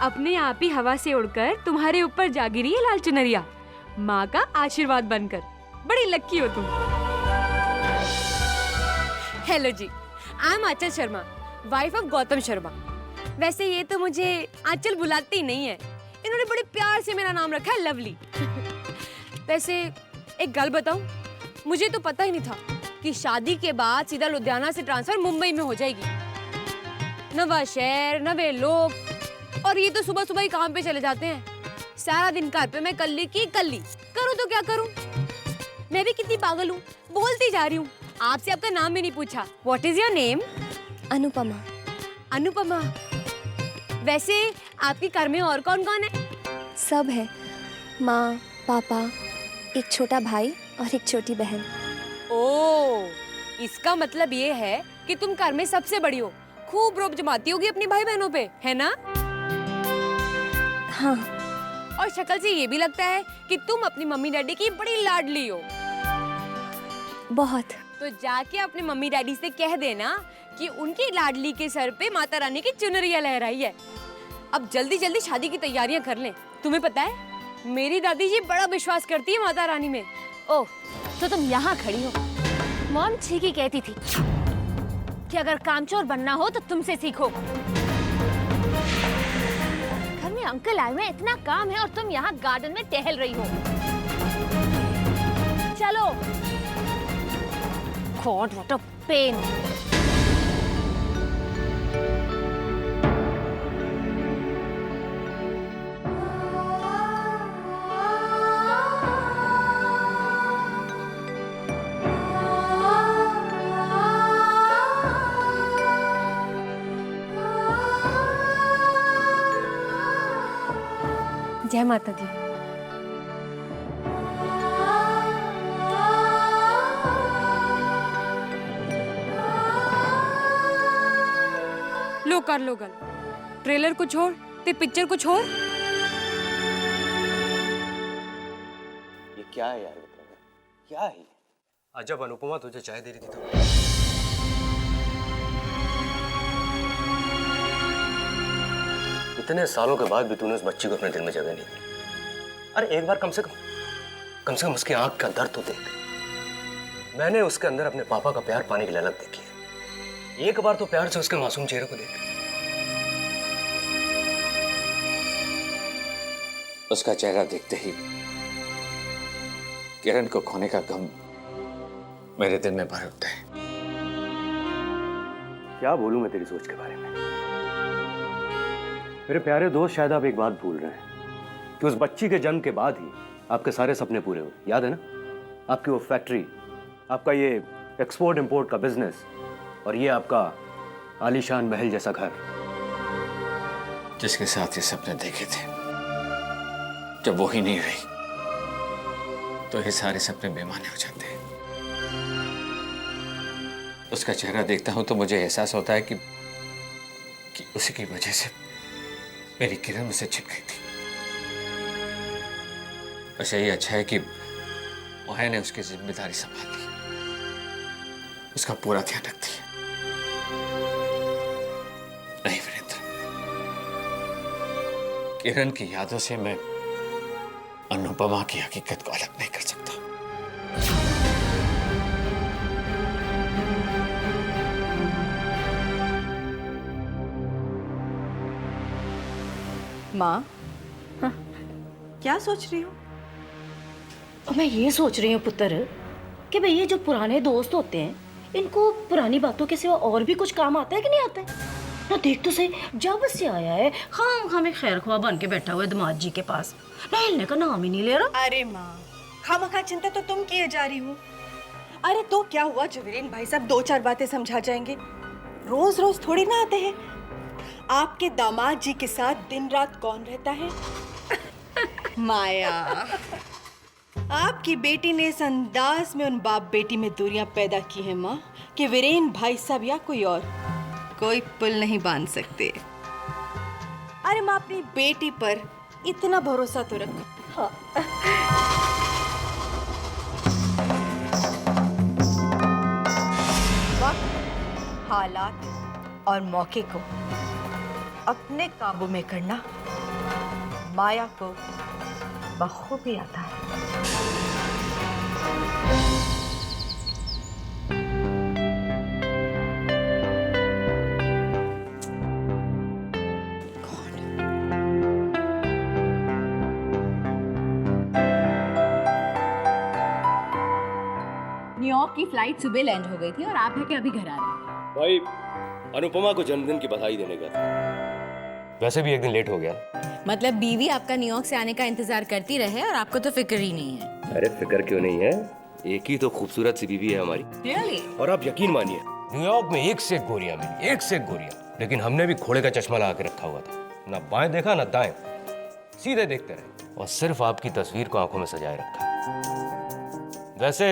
अपने आप ही हवा से उड़कर तुम्हारे ऊपर जा गिरी है लाल चुनरिया, माँ का आशीर्वाद बनकर। बड़ी लक्की हो तुम। हेलो जी, I am Anchal Sharma, wife of Gautam Sharma. वैसे ये तो मुझे आंचल बुलाती नहीं है, इन्होंने बड़े प्यार से मेरा नाम रखा है लवली। वैसे एक गल बताऊं, मुझे तो पता ही नहीं था कि शादी के बाद सीधा लुधियाना से ट्रांसफर मुंबई में हो जाएगी। नवा शहर, नवे लोग, और ये तो सुबह सुबह ही काम पे चले जाते हैं। सारा दिन घर पे मैं कल्ली की कल्ली, करूँ तो क्या करूँ? मैं भी कितनी पागल हूँ, बोलती जा रही हूँ। आपसे आपका नाम भी नहीं पूछा। What is your name? Anupama. Anupama. वैसे आपके घर में और कौन कौन है? सब है, माँ, पापा, एक छोटा भाई और एक छोटी बहन। ओह, इसका मतलब ये है कि तुम घर में सबसे बड़ी हो। खूब रोब जमाती होगी अपनी भाई बहनों पे, है ना? हाँ। और शक्ल से ये भी लगता है कि तुम अपनी मम्मी डैडी की बड़ी लाडली हो। बहुत। तो जाके अपने मम्मी डैडी से कह देना कि उनकी लाडली के सर पे माता रानी की चुनरिया लहराई है। अब जल्दी जल्दी शादी की तैयारियां कर लें। तुम्हें पता है, मेरी दादी जी बड़ा विश्वास करती है माता रानी में। ओह, तो तुम यहाँ खड़ी हो। मॉम ठीक ही कहती थी कि अगर कामचोर बनना हो तो तुमसे सीखो। घर में अंकल आए हुए, इतना काम है और तुम यहाँ गार्डन में टहल रही हो। चलो। God, what a pain. जय जय माता दी। लो कर लो गल, ट्रेलर को छोड़ ते पिक्चर को छोड़। ये क्या है यार, क्या है? आज जब अनुपमा तुझे चाय दे रही थी तो इतने सालों के बाद भी तूने उस बच्ची को अपने दिल में जगह नहीं दी। अरे एक बार कम से कम उसकी आंख का दर्द तो देख। मैंने उसके अंदर अपने पापा का प्यार पाने की ललक देखी है। एक बार तो प्यार से उसके मासूम चेहरे को देख। उसका चेहरा देखते ही किरण को खोने का गम मेरे दिल में भर उठता है। क्या बोलूं मैं तेरी सोच के बारे में? मेरे प्यारे दोस्त, शायद आप एक बात भूल रहे हैं कि उस बच्ची के जन्म के बाद ही आपके सारे सपने पूरे हुए। याद है ना? आपकी वो फैक्ट्री, आपका ये एक्सपोर्ट इंपोर्ट का बिजनेस और ये आपका आलीशान महल जैसा घर। जिसके साथ ये सपने देखे थे, जब वो ही नहीं रही तो ये सारे सपने बेमाने हो जाते हैं। उसका चेहरा देखता हूं तो मुझे एहसास होता है कि उसी की वजह से मेरी किरण मुझसे छिप गई थी। बस यही अच्छा है कि मोहा ने उसकी जिम्मेदारी संभाल ली, उसका पूरा ध्यान रखती है। नहीं वीरेंद्र, किरण की यादों से मैं अनुपमा की हकीकत को अलग नहीं कर सकता। माँ, क्या सोच रही हो? मैं ये सोच रही हूँ पुत्र कि भाई ये जो पुराने दोस्त होते हैं, इनको पुरानी बातों के सिवा और भी कुछ काम आता है कि नहीं आता है? ना देख तो सही, जब से आया है हमें खैर ख्वाह बन के बैठा हुआ है दामाद जी के पास, ना हिलने का नाम ही नहीं ले रहा। अरे माँ, खामखा चिंता तो तुम किए जा रही हो। अरे तो क्या हुआ जो वीरेन भाई साहब 2-4 बातें समझा जाएंगे? रोज रोज थोड़ी ना आते हैं। आपके दामाद जी के साथ दिन रात कौन रहता है? माया, आपकी बेटी ने इस अंदाज में उन बाप बेटी में दूरियां पैदा की हैं माँ कि वीरेन भाई साहब या कोई और कोई पुल नहीं बांध सकते। अरे माँ, अपनी बेटी पर इतना भरोसा तो रखो। हाँ। वक्त, हालात और मौके को अपने काबू में करना माया को बखूबी आता है। न्यूयॉर्क की फ्लाइट सुबह लैंड हो गई थी और आप है कि अभी घर आ रहे हैं? भाई, अनुपमा को जन्मदिन की बधाई देने का था। वैसे भी एक दिन लेट हो गया। मतलब बीवी आपका न्यूयॉर्क से आने का इंतजार करती रहे और आपको तो फिक्र ही नहीं है। अरे फिक्र क्यों नहीं है, एक ही तो खूबसूरत सी बीवी है हमारी। Really? और आप यकीन मानिए, न्यूयॉर्क में एक से एक गोरियां मिली, एक से एक गोरियां। लेकिन हमने भी घोड़े का चश्मा लगा के रखा हुआ था, ना बाएं देखा ना दाएं, सीधे देखते रहे और सिर्फ आपकी तस्वीर को आंखों में सजाए रखा। वैसे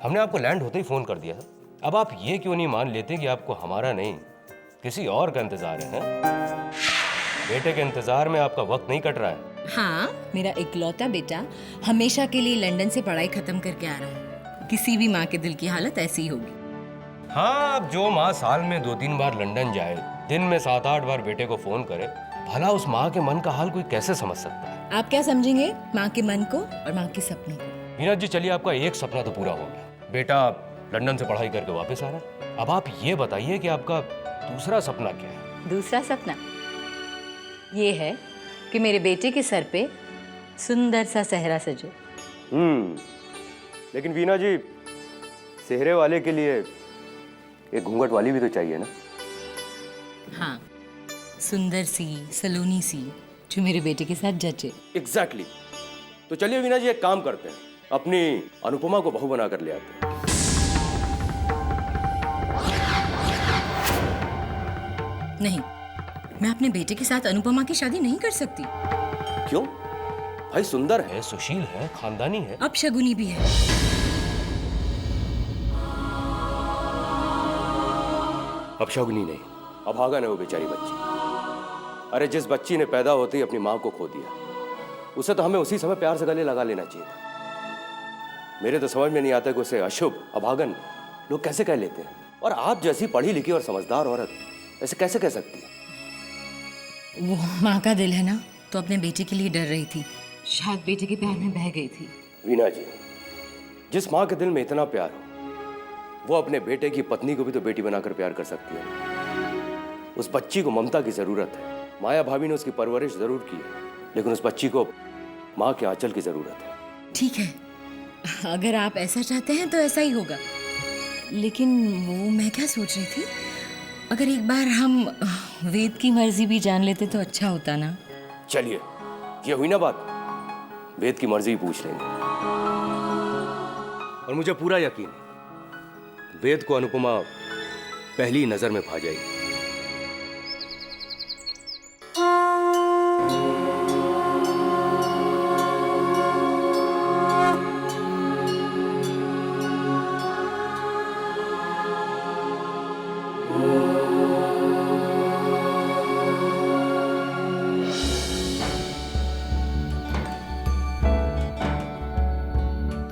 हमने आपको लैंड होते ही फोन कर दिया था। अब आप ये क्यों नहीं मान लेते कि आपको हमारा नहीं किसी और का इंतजार है? बेटे के इंतजार में आपका वक्त नहीं कट रहा है। हाँ, मेरा इकलौता बेटा हमेशा के लिए लंदन से पढ़ाई खत्म करके आ रहा है। किसी भी माँ के दिल की हालत ऐसी ही होगी। हाँ, अब जो माँ साल में 2-3 बार लंदन जाए, दिन में 7-8 बार बेटे को फोन करे, भला उस माँ के मन का हाल कोई कैसे समझ सकता है? आप क्या समझेंगे माँ के मन को और माँ के सपनों को? मीना जी, चलिए आपका एक सपना तो पूरा हो गया, बेटा लंदन से पढ़ाई करके वापस आ रहा है। अब आप ये बताइए कि आपका दूसरा सपना क्या है? दूसरा सपना ये है कि मेरे बेटे के सर पे सुंदर सा सेहरा सजे। लेकिन वीना जी, सेहरे वाले के लिए एक घूंघट वाली भी तो चाहिए ना? हाँ, सुंदर सी, सलोनी सी, जो मेरे बेटे के साथ जचे। एग्जैक्टली। तो चलिए वीना जी, एक काम करते हैं, अपनी अनुपमा को बहू बना कर ले आते हैं। नहीं, मैं अपने बेटे के साथ अनुपमा की शादी नहीं कर सकती। क्यों? भाई सुंदर है, सुशील है, खानदानी है। अब शगुनी भी है। अब शगुनी नहीं, अभागन है वो बेचारी बच्ची। अरे जिस बच्ची ने पैदा होते ही अपनी माँ को खो दिया, उसे तो हमें उसी समय प्यार से गले लगा लेना चाहिए था। मेरे तो समझ में नहीं आता कि उसे अशुभ, अभागन लोग कैसे कह लेते हैं। और आप जैसी पढ़ी लिखी और समझदार औरत ऐसे कैसे कह सकती है? वो माँ का दिल है ना, तो अपने बेटे के लिए डर रही थी, शायद बेटे के प्यार में बह गई थी। वीना जी, जिस माँ के दिल में इतना प्यार हो, वो अपने बेटे की पत्नी को भी तो बेटी बनाकर प्यार कर सकती है। उस बच्ची को ममता की जरूरत है। माया भाभी ने उसकी परवरिश जरूर की है, लेकिन उस बच्ची को माँ के आंचल की जरूरत है। ठीक है, अगर आप ऐसा चाहते हैं तो ऐसा ही होगा। लेकिन वो मैं क्या सोच रही थी, अगर एक बार हम वेद की मर्जी भी जान लेते तो अच्छा होता ना। चलिए, ये हुई ना बात, वेद की मर्जी पूछ लेंगे। और मुझे पूरा यकीन है वेद को अनुपमा पहली नजर में भा जाएगी।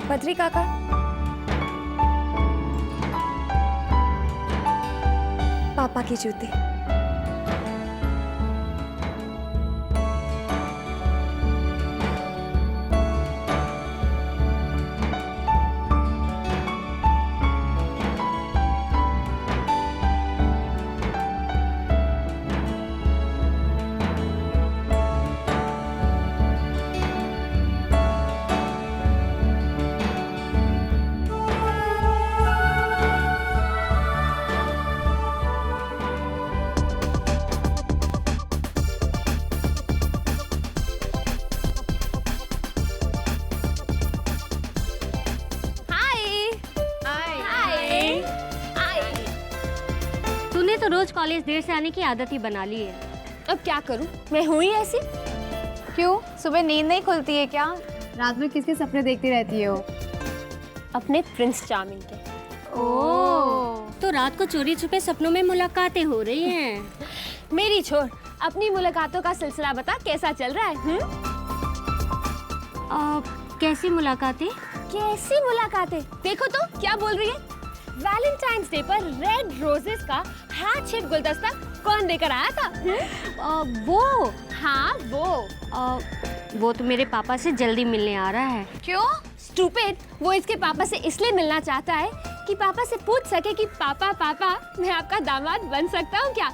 बद्री काका, पापा के जूते। तूने तो रोज कॉलेज देर से आने की आदत ही बना ली है। अब क्या करूं, मैं हुई ऐसी। क्यों, सुबह नींद नहीं खुलती है क्या? रात में किसके सपने देखती रहती हो? अपने प्रिंस चार्मिंग के। ओह, तो रात को चोरी छुपे सपनों में मुलाकातें हो रही हैं। मेरी छोड़, अपनी मुलाकातों का सिलसिला बता, कैसा चल रहा है? कैसी मुलाकातें? कैसी मुलाकातें? देखो तो क्या बोल रही है। वैलेंटाइंस डे पर रेड रोजेस का हार्ट शेप गुलदस्ता कौन देकर आया था? वो? हाँ वो तो मेरे पापा से जल्दी मिलने आ रहा है। क्यों? स्टूपिड, वो इसके पापा से इसलिए मिलना चाहता है कि पापा से पूछ सके कि पापा पापा मैं आपका दामाद बन सकता हूँ क्या?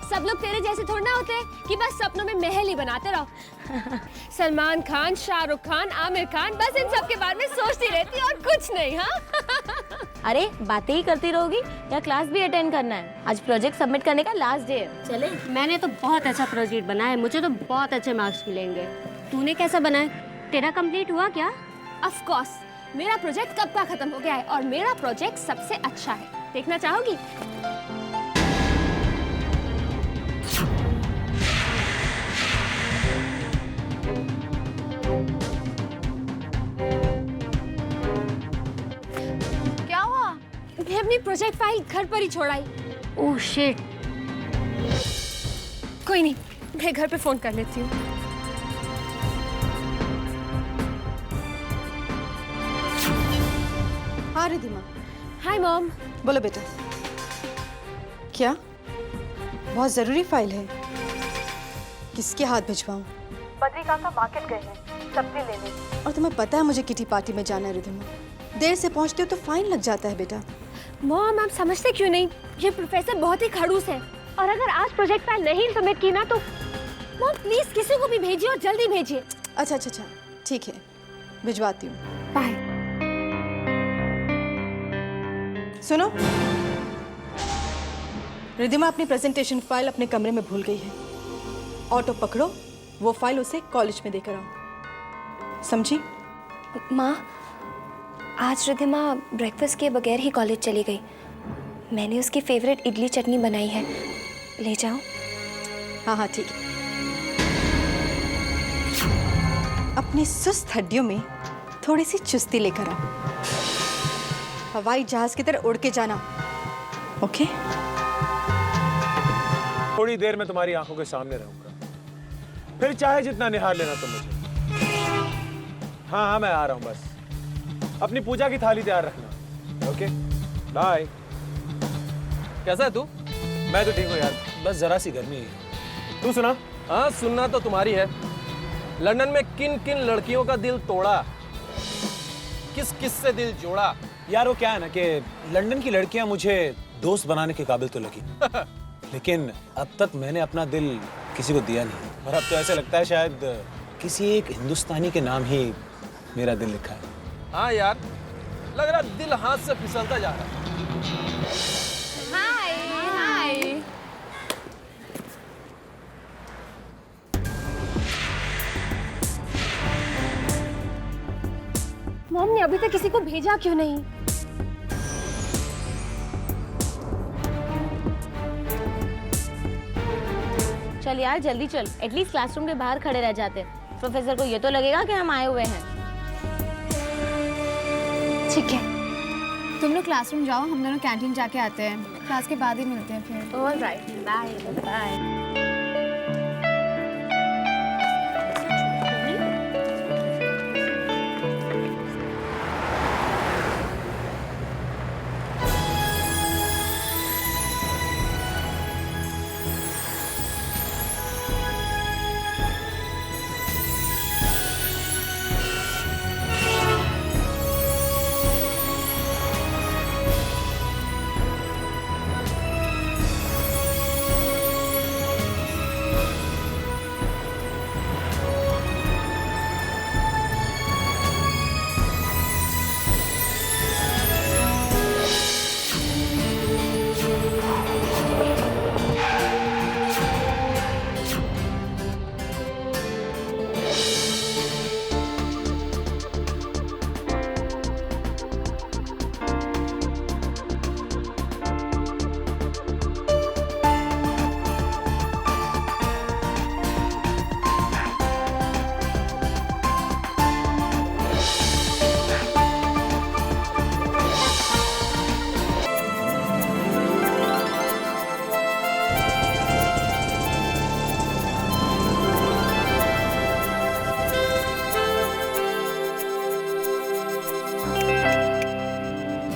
सब लोग तेरे जैसे थोड़ा होते हैं कि बस सपनों में महल ही बनाते रहो। सलमान खान, शाहरुख खान, आमिर खान, बस इन सब के बारे में सोचती रहती और कुछ नहीं। हाँ अरे बातें ही करती रहोगी या क्लास भी अटेंड करना है? आज प्रोजेक्ट सबमिट करने का लास्ट डे है। चले? मैंने तो बहुत अच्छा प्रोजेक्ट बनाया है, मुझे तो बहुत अच्छे मार्क्स मिलेंगे। तूने कैसा बनाया? तेरा कंप्लीट हुआ क्या? ऑफ कोर्स, मेरा प्रोजेक्ट कब का खत्म हो गया है और मेरा प्रोजेक्ट सबसे अच्छा है। देखना चाहोगी? क्या हुआ? मैं अपनी प्रोजेक्ट फाइल घर पर ही छोड़ आई। Oh shit. कोई नहीं, मैं घर पे फोन कर लेती हूँ। हाँ रिधिमा। Hi mom. बोलो बेटा। क्या? बहुत जरूरी फाइल है? किसके हाथ भिजवाऊं? बद्री काका मार्केट गए हैं, सब्जी लेने। और तुम्हें पता है मुझे किटी पार्टी में जाना है रिधिमा। देर से पहुंचते हो तो फाइन लग जाता है बेटा। मॉम, आप समझते क्यों नहीं? ये प्रोफेसर बहुत ही खड़ूस है और अगर आज प्रोजेक्ट फाइल नहीं सबमिट की ना तो मॉम प्लीज किसी को भी भेजिए और जल्दी भेजिए। अच्छा अच्छा अच्छा, ठीक है, भिजवाती हूँ। बाय। सुनो, रिधिमा अपनी प्रेजेंटेशन फाइल अपने कमरे में भूल गई है। ऑटो पकड़ो, वो फाइल उसे कॉलेज में देकर आओ, समझी? माँ, आज रिधिमा ब्रेकफास्ट के बगैर ही कॉलेज चली गई। मैंने उसकी फेवरेट इडली चटनी बनाई है, ले जाओ। हाँ हाँ ठीक है। अपनी सुस्त हड्डियों में थोड़ी सी चुस्ती लेकर आओ। हवाई जहाज की तरह उड़ के जाना, ओके? थोड़ी देर में तुम्हारी आंखों के सामने रहूंगा, फिर चाहे जितना निहार लेना तुम मुझे। हाँ हाँ, मैं आ रहा हूँ, बस अपनी पूजा की थाली तैयार रखना। Okay, bye. कैसा है तू? मैं तो ठीक हूँ यार, बस जरा सी गर्मी है। तू सुना? हाँ, सुनना तो तुम्हारी है। लंदन में किन किन लड़कियों का दिल तोड़ा, किस किस से दिल जोड़ा? यार वो क्या है ना कि लंदन की लड़कियां मुझे दोस्त बनाने के काबिल तो लगी लेकिन अब तक मैंने अपना दिल किसी को दिया नहीं, और अब तो ऐसा लगता है शायद किसी एक हिंदुस्तानी के नाम ही मेरा दिल लिखा है। हाँ यार, लग रहा दिल हाथ से फिसलता जा रहा है। हाय हाय। मॉम ने अभी तक किसी को भेजा क्यों नहीं? चल यार जल्दी चल, एटलीस्ट क्लासरूम के बाहर खड़े रह जाते। प्रोफेसर को ये तो लगेगा कि हम आए हुए हैं। ठीक है, तुम लोग क्लासरूम जाओ, हम दोनों कैंटीन जाके आते हैं। क्लास के बाद ही मिलते हैं फिर। Alright, bye bye.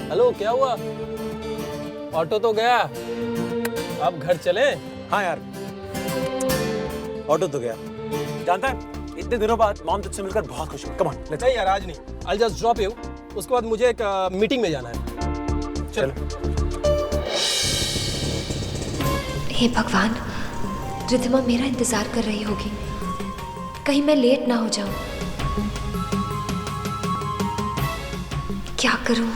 हेलो, क्या हुआ? ऑटो तो गया, अब घर चले? हाँ यार, ऑटो तो गया। जानता है, इतने दिनों बाद मॉम तुझसे मिलकर बहुत खुश हुई। Come on, let's. नहीं यार, आज नहीं। I'll just drop you। उसके बाद मुझे एक मीटिंग में जाना है। चलो। हे भगवान, रिद्धिमा मेरा इंतजार कर रही होगी, कहीं मैं लेट ना हो जाऊं। क्या करूं?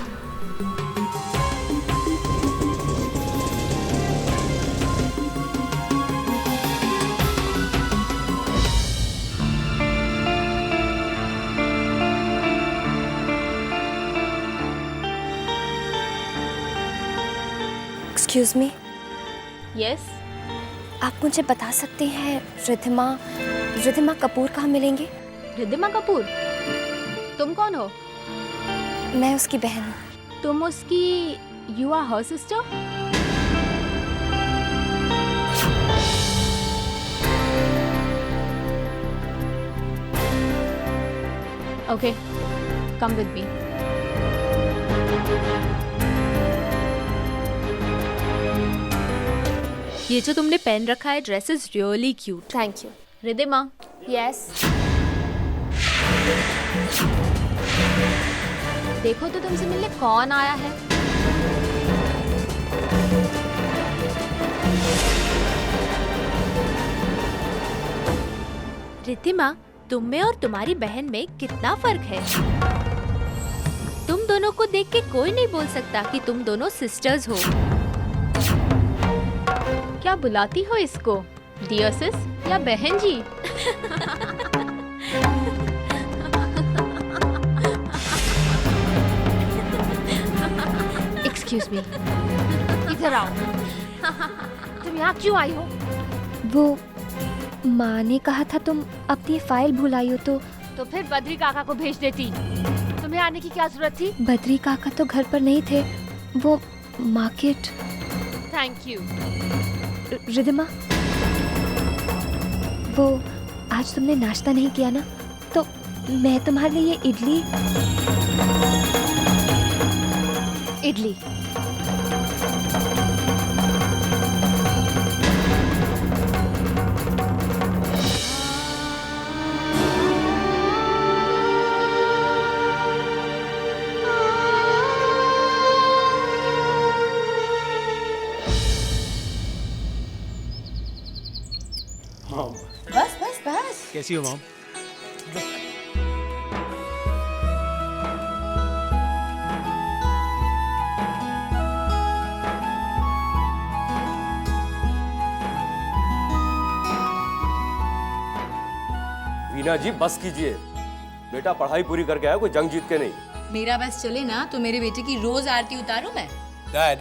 Excuse me. यस। आप मुझे बता सकते हैं रिद्धिमा कपूर कहाँ मिलेंगे? रिद्धिमा कपूर? तुम कौन हो? मैं उसकी बहन हूँ। तुम उसकी you are her sister? Okay, come with me. ये जो तुमने पहन रखा है dress is really cute. Thank you. Riddhima. Yes. देखो तो तुमसे मिलने कौन आया है। रिद्धिमा, तुम में और तुम्हारी बहन में कितना फर्क है। तुम दोनों को देख के कोई नहीं बोल सकता कि तुम दोनों सिस्टर्स हो। क्या बुलाती हो इसको, डियर सिस या बहन जी? एक्सक्यूज मी, इधर आओ। तुम यहाँ क्यों आई हो? वो माँ ने कहा था तुम अपनी फाइल भुलाई हो तो तो फिर बद्री काका को भेज देती। तुम्हें आने की क्या जरूरत थी? बद्री काका तो घर पर नहीं थे, वो मार्केट। Thank you. रिधिमा, वो आज तुमने नाश्ता नहीं किया ना, तो मैं तुम्हारे लिए इडली बस बस बस। कैसी हो मॉम? वीना जी बस कीजिए, बेटा पढ़ाई पूरी करके आया, कोई जंग जीत के नहीं। मेरा बस चले ना तो मेरे बेटे की रोज आरती उतारूं मैं। डैड,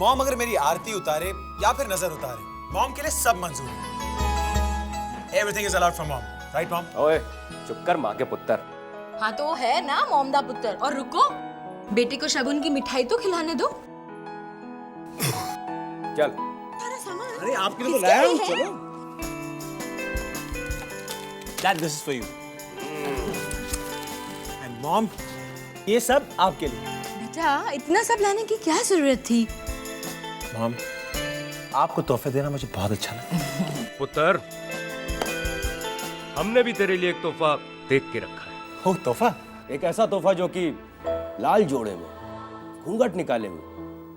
मॉम अगर मेरी आरती उतारे या फिर नजर उतारे, मॉम के लिए सब मंजूर है। Everything is allowed from mom, right mom? ओए चुप कर माँ के पुत्र। हाँ तो वो है ना मोमदा पुत्र। और रुको, बेटे को शगुन की मिठाई तो खिलाने दो। चल। अरे आपके लिए तो लाया हूँ, चलो। Dad, this is for you. And mom, ये सब आपके लिए। बेटा इतना सब लाने की क्या जरूरत थी? मॉम, आपको तोहफे देना मुझे बहुत अच्छा लगा। पुत्र, हमने भी तेरे लिए एक तोहफा देख के रखा है। हो तोहफा? एक ऐसा तोहफा जो कि लाल जोड़े में, घूंघट निकाले हुए,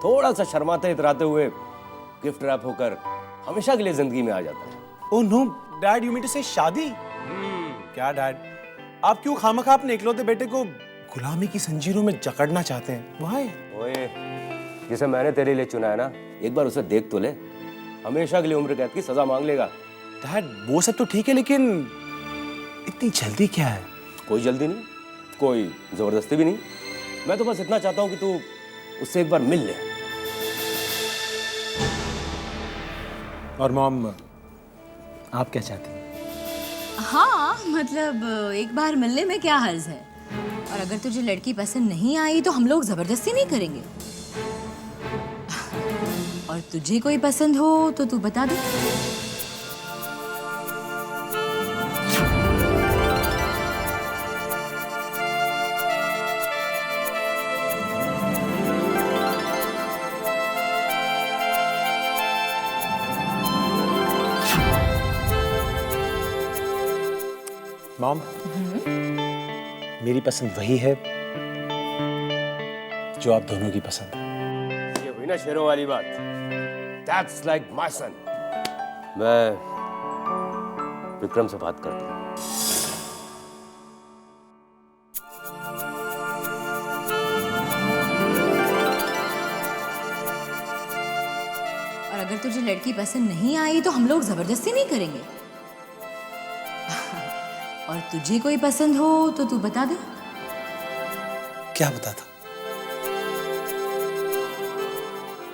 थोड़ा सा शर्माते इतराते हुए गिफ्ट रैप होकर हमेशा के लिए जिंदगी में आ जाता है। Oh no, dad, you mean to say शादी? क्या डैड, आप क्यों खामखा अपने इकलौते बेटे को गुलामी की जंजीरों में जकड़ना चाहते हैं? Why? ओए, जिसे मैंने तेरे लिए चुना है ना, एक बार उसे देख तो ले, हमेशा के लिए उम्र कैद की सजा मांग लेगा। डैड, वो सब तो ठीक है, लेकिन इतनी जल्दी क्या है? कोई जल्दी नहीं, कोई जबरदस्ती भी नहीं। मैं तो बस इतना चाहता हूँ कि तू उससे एक बार मिल ले। और मॉम, आप क्या चाहती हैं? हाँ मतलब एक बार मिलने में क्या हर्ज है। और अगर तुझे लड़की पसंद नहीं आई तो हम लोग जबरदस्ती नहीं करेंगे। और तुझे कोई पसंद हो तो तू बता दे। मॉम, मेरी पसंद वही है जो आप दोनों की पसंद है। ये हुई ना शेरों वाली बात। That's like my son. मैं विक्रम से बात करता हूँ। और अगर तुझे लड़की पसंद नहीं आई तो हम लोग जबरदस्ती नहीं करेंगे। और तुझे कोई पसंद हो तो तू बता दे। क्या बताता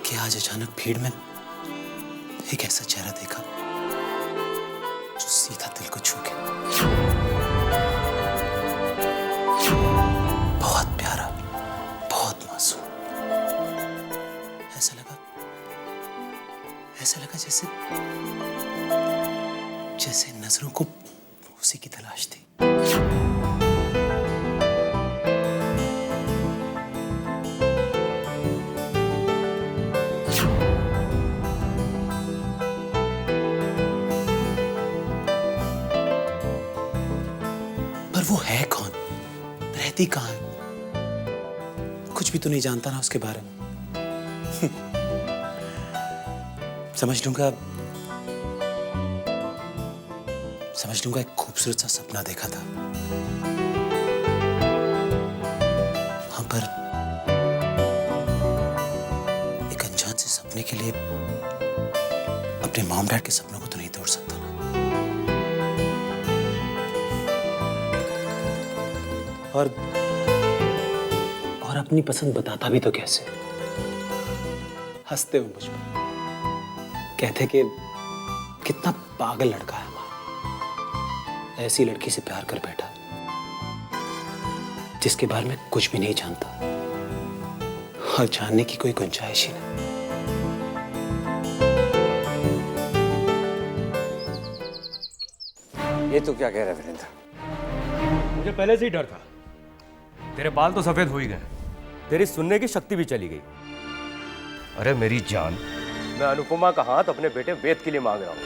कि आज अचानक भीड़ में एक ऐसा चेहरा देखा जो सीधा दिल को छू गया। बहुत प्यारा, बहुत मासूम। ऐसा लगा जैसे नजरों को उसी की तलाश थी। पर वो है कौन? रहती कहाँ है? कुछ भी तो नहीं जानता ना उसके बारे में। समझ लूंगा एक खूबसूरत सा सपना देखा था। हाँ, पर एक अनजान से सपने के लिए अपने मॉम डैड के सपनों को तो नहीं तोड़ सकता ना। और अपनी पसंद बताता भी तो कैसे? हंसते हुए मुझ पर कहते कि कितना पागल लड़का है हमारा, ऐसी लड़की से प्यार कर बैठा। जिसके बारे में कुछ भी नहीं जानता और जानने की कोई गुंजाइश ही नहीं। ये तो क्या कह रहा है वीरेंद्र? मुझे पहले से ही डर था। तेरे बाल तो सफेद हो ही गए, तेरी सुनने की शक्ति भी चली गई। अरे मेरी जान, मैं अनुपमा का हाथ अपने बेटे वेद के लिए मांग रहा हूं।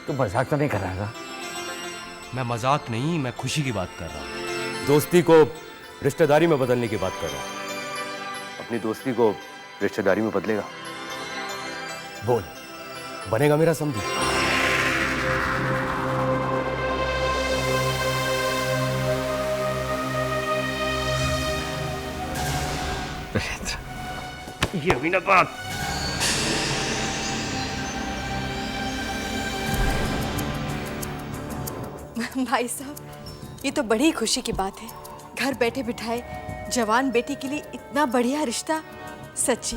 तू मजाक तो नहीं कर रहा था? मैं मजाक नहीं, मैं खुशी की बात कर रहा हूं। दोस्ती को रिश्तेदारी में बदलने की बात कर रहा हूं। अपनी दोस्ती को रिश्तेदारी में बदलेगा? बोल, बनेगा मेरा समझी? ये भी ना बात। भाई साहब, ये तो बड़ी खुशी की बात है। घर बैठे बिठाए जवान बेटी के लिए इतना बढ़िया रिश्ता, सच्ची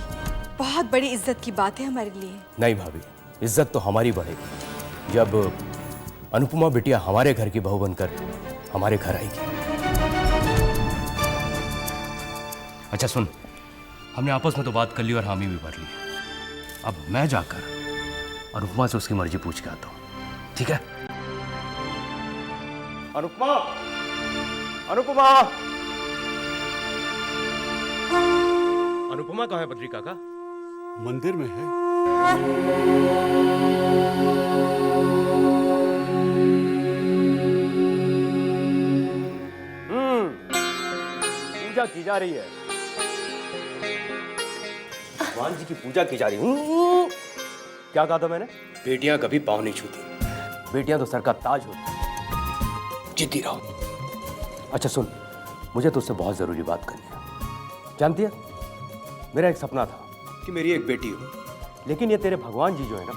बहुत बड़ी इज्जत की बात है हमारे लिए। नहीं भाभी, इज्जत तो हमारी बढ़ेगी जब अनुपमा बिटिया हमारे घर की बहू बनकर हमारे घर आएगी। अच्छा सुन, हमने आपस में तो बात कर ली और हामी भी भर ली। अब मैं जाकर अनुपमा से उसकी मर्जी पूछ के आता हूं, ठीक है? अनुपमा, अनुपमा, अनुपमा कहाँ है बद्री काका? मंदिर में है। पूजा की जा रही है, भगवान जी की पूजा की जा रही है। क्या कहा था मैंने? बेटियां कभी पाँव नहीं छूती, बेटियां तो सर का ताज होती। जिद्दी रहो। अच्छा सुन, मुझे तुझसे बहुत जरूरी बात करनी है। जानती है, मेरा एक सपना था कि मेरी एक बेटी हो, लेकिन ये तेरे भगवान जी जो है ना,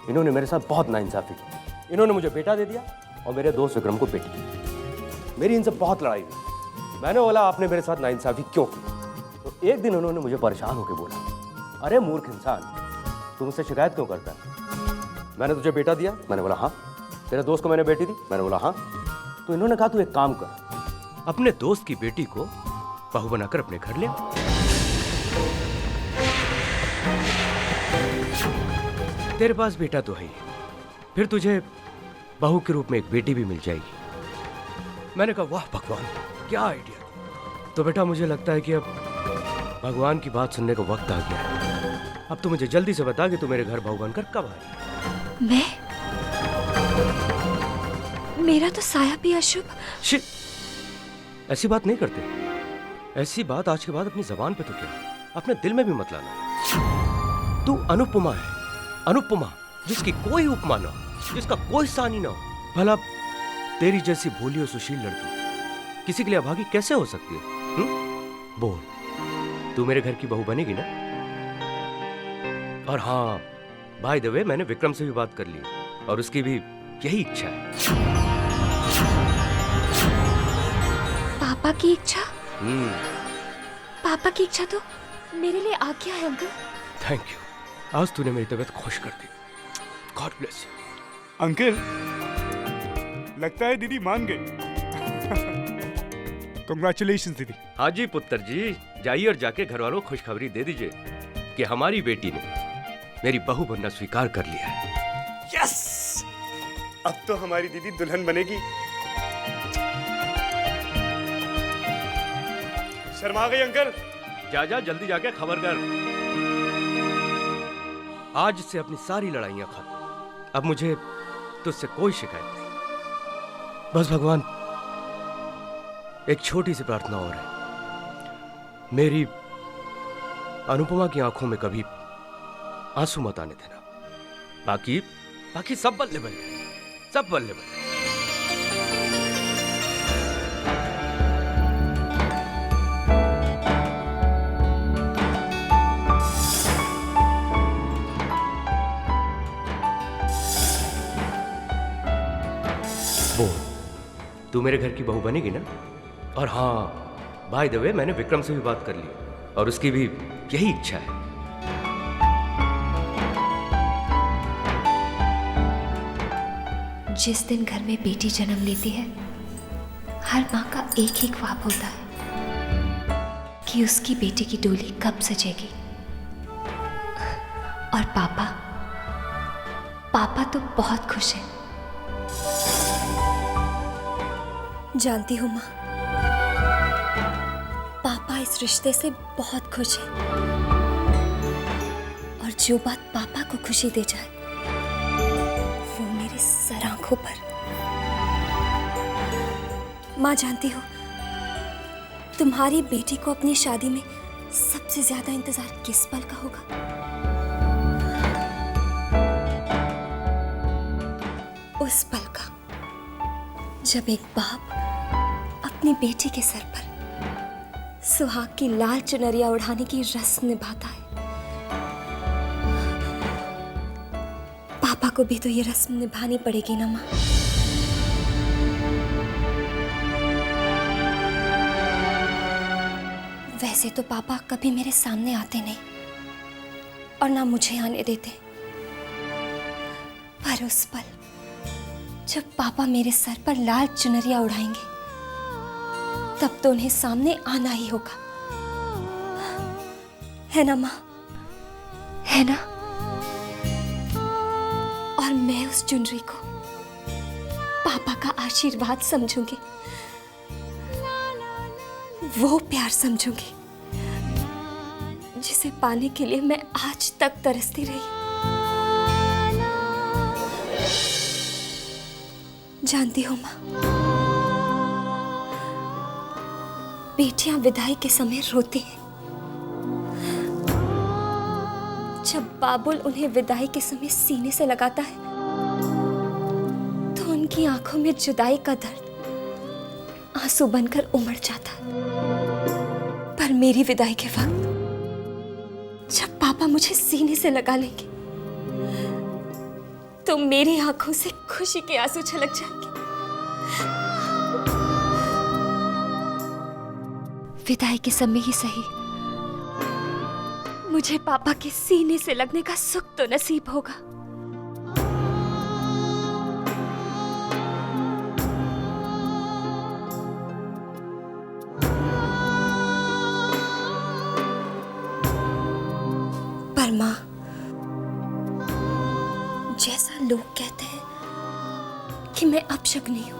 इन्होंने मेरे साथ बहुत नाइंसाफी की। इन्होंने मुझे बेटा दे दिया और मेरे दोस्त विक्रम को बेटी। मेरी इनसे बहुत लड़ाई हुई। मैंने बोला आपने मेरे साथ नाइंसाफी क्यों की? तो एक दिन उन्होंने मुझे परेशान होकर बोला, अरे मूर्ख इंसान, तू मुझसे शिकायत क्यों करता है? मैंने तुझे बेटा दिया? मैंने बोला हाँ। तेरे दोस्त को मैंने बेटी दी? मैंने बोला हाँ। तो इन्होंने कहा तू एक काम कर, अपने दोस्त की बेटी को बहू बनाकर अपने घर ले। तेरे पास बेटा तो है ही, फिर तुझे बहू के रूप में एक बेटी भी मिल जाएगी। मैंने कहा वाह भगवान, क्या आइडिया। तो बेटा मुझे लगता है कि अब भगवान की बात सुनने का वक्त आ गया है। अब तो मुझे जल्दी से बता कि तू मेरे घर बहू बनकर कब आई? मैं? मेरा तो साया भी अशुभ। शिट, ऐसी बात नहीं करते। ऐसी बात आज के बाद अपनी जबान पे तो क्या, अपने दिल में भी मत लाना। तू अनुपमा है, अनुपमा, जिसकी कोई उपमा ना हो, जिसका कोई सानी ना हो। भला तेरी जैसी भोली और सुशील लड़की किसी के लिए अभागी कैसे हो सकती है? बोल, तू मेरे घर की बहू बनेगी ना? और हाँ, बाय द वे, मैंने विक्रम से भी बात कर ली और उसकी भी यही इच्छा है। पापा की इच्छा? पापा की इच्छा तो मेरे लिए आज्ञा है अंकल। थैंक यू, आज तूने मेरी तबीयत खुश कर दी। God bless you. अंकल, लगता है दीदी मान गई। कांग्रेचुलेशंस दीदी। हाँ जी पुत्र जी, जाइए और जाके घर वालों को खुशखबरी दे दीजिए कि हमारी बेटी ने मेरी बहू बनना स्वीकार कर लिया है। यस, अब तो हमारी दीदी दुल्हन बनेगी। शर्मा गई अंकल। जा जा, जल्दी जाके खबर कर। आज से अपनी सारी लड़ाइयां खत्म। अब मुझे तुझसे कोई शिकायत नहीं। बस भगवान, एक छोटी सी प्रार्थना और है, मेरी अनुपमा की आंखों में कभी आंसू मत आने देना। बाकी सब बल्ले बल्ले, सब बल्ले बल्ले। बोल, तू मेरे घर की बहू बनेगी ना? और हाँ, बाय द वे, मैंने विक्रम से भी बात कर ली और उसकी भी यही इच्छा है। जिस दिन घर में बेटी जन्म लेती है, हर माँ का एक ही ख्वाब होता है कि उसकी बेटी की डोली कब सजेगी। और पापा तो बहुत खुश हैं। जानती हूँ माँ, पापा इस रिश्ते से बहुत खुश हैं। और जो बात पापा को खुशी दे जाए वो मेरे सर आंखों पर। माँ जानती हो, तुम्हारी बेटी को अपनी शादी में सबसे ज्यादा इंतजार किस पल का होगा? उस पल का जब एक बाप अपनी बेटी के सर पर सुहाग की लाल चुनरिया उड़ाने की रस्म निभाता है। पापा को भी तो ये रस्म निभानी पड़ेगी ना माँ। वैसे तो पापा कभी मेरे सामने आते नहीं और ना मुझे आने देते, पर उस पल जब पापा मेरे सर पर लाल चुनरिया उड़ाएंगे तब तो उन्हें सामने आना ही होगा, है ना माँ? है ना? और मैं उस चुनरी को पापा का आशीर्वाद समझूंगी, वो प्यार समझूंगी जिसे पाने के लिए मैं आज तक तरसती रही। जानती हो माँ, बेटियां विदाई के समय रोती हैं। जब बाबुल उन्हें विदाई के समय सीने से लगाता है तो उनकी आंखों में जुदाई का दर्द आंसू बनकर उमड़ जाता है। पर मेरी विदाई के वक्त जब पापा मुझे सीने से लगा लेंगे तो मेरी आंखों से खुशी के आंसू छलक जाएंगे। विदाई के समय ही सही मुझे पापा के सीने से लगने का सुख तो नसीब होगा। पर माँ, जैसा लोग कहते हैं कि मैं अपशकुनी हूं,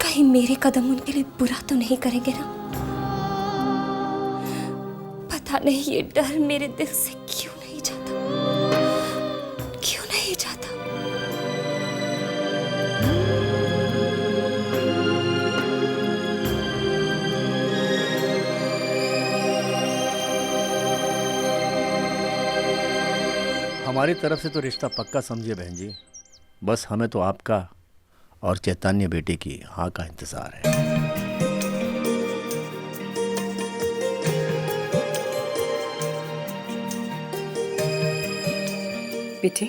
कहीं मेरे कदम उनके लिए बुरा तो नहीं करेंगे ना? पता नहीं ये डर मेरे दिल से क्यों नहीं जाता, क्यों नहीं जाता। हमारी तरफ से तो रिश्ता पक्का समझिए बहन जी, बस हमें तो आपका और चैतन्य बेटे की हाँ का इंतजार है। बेटे,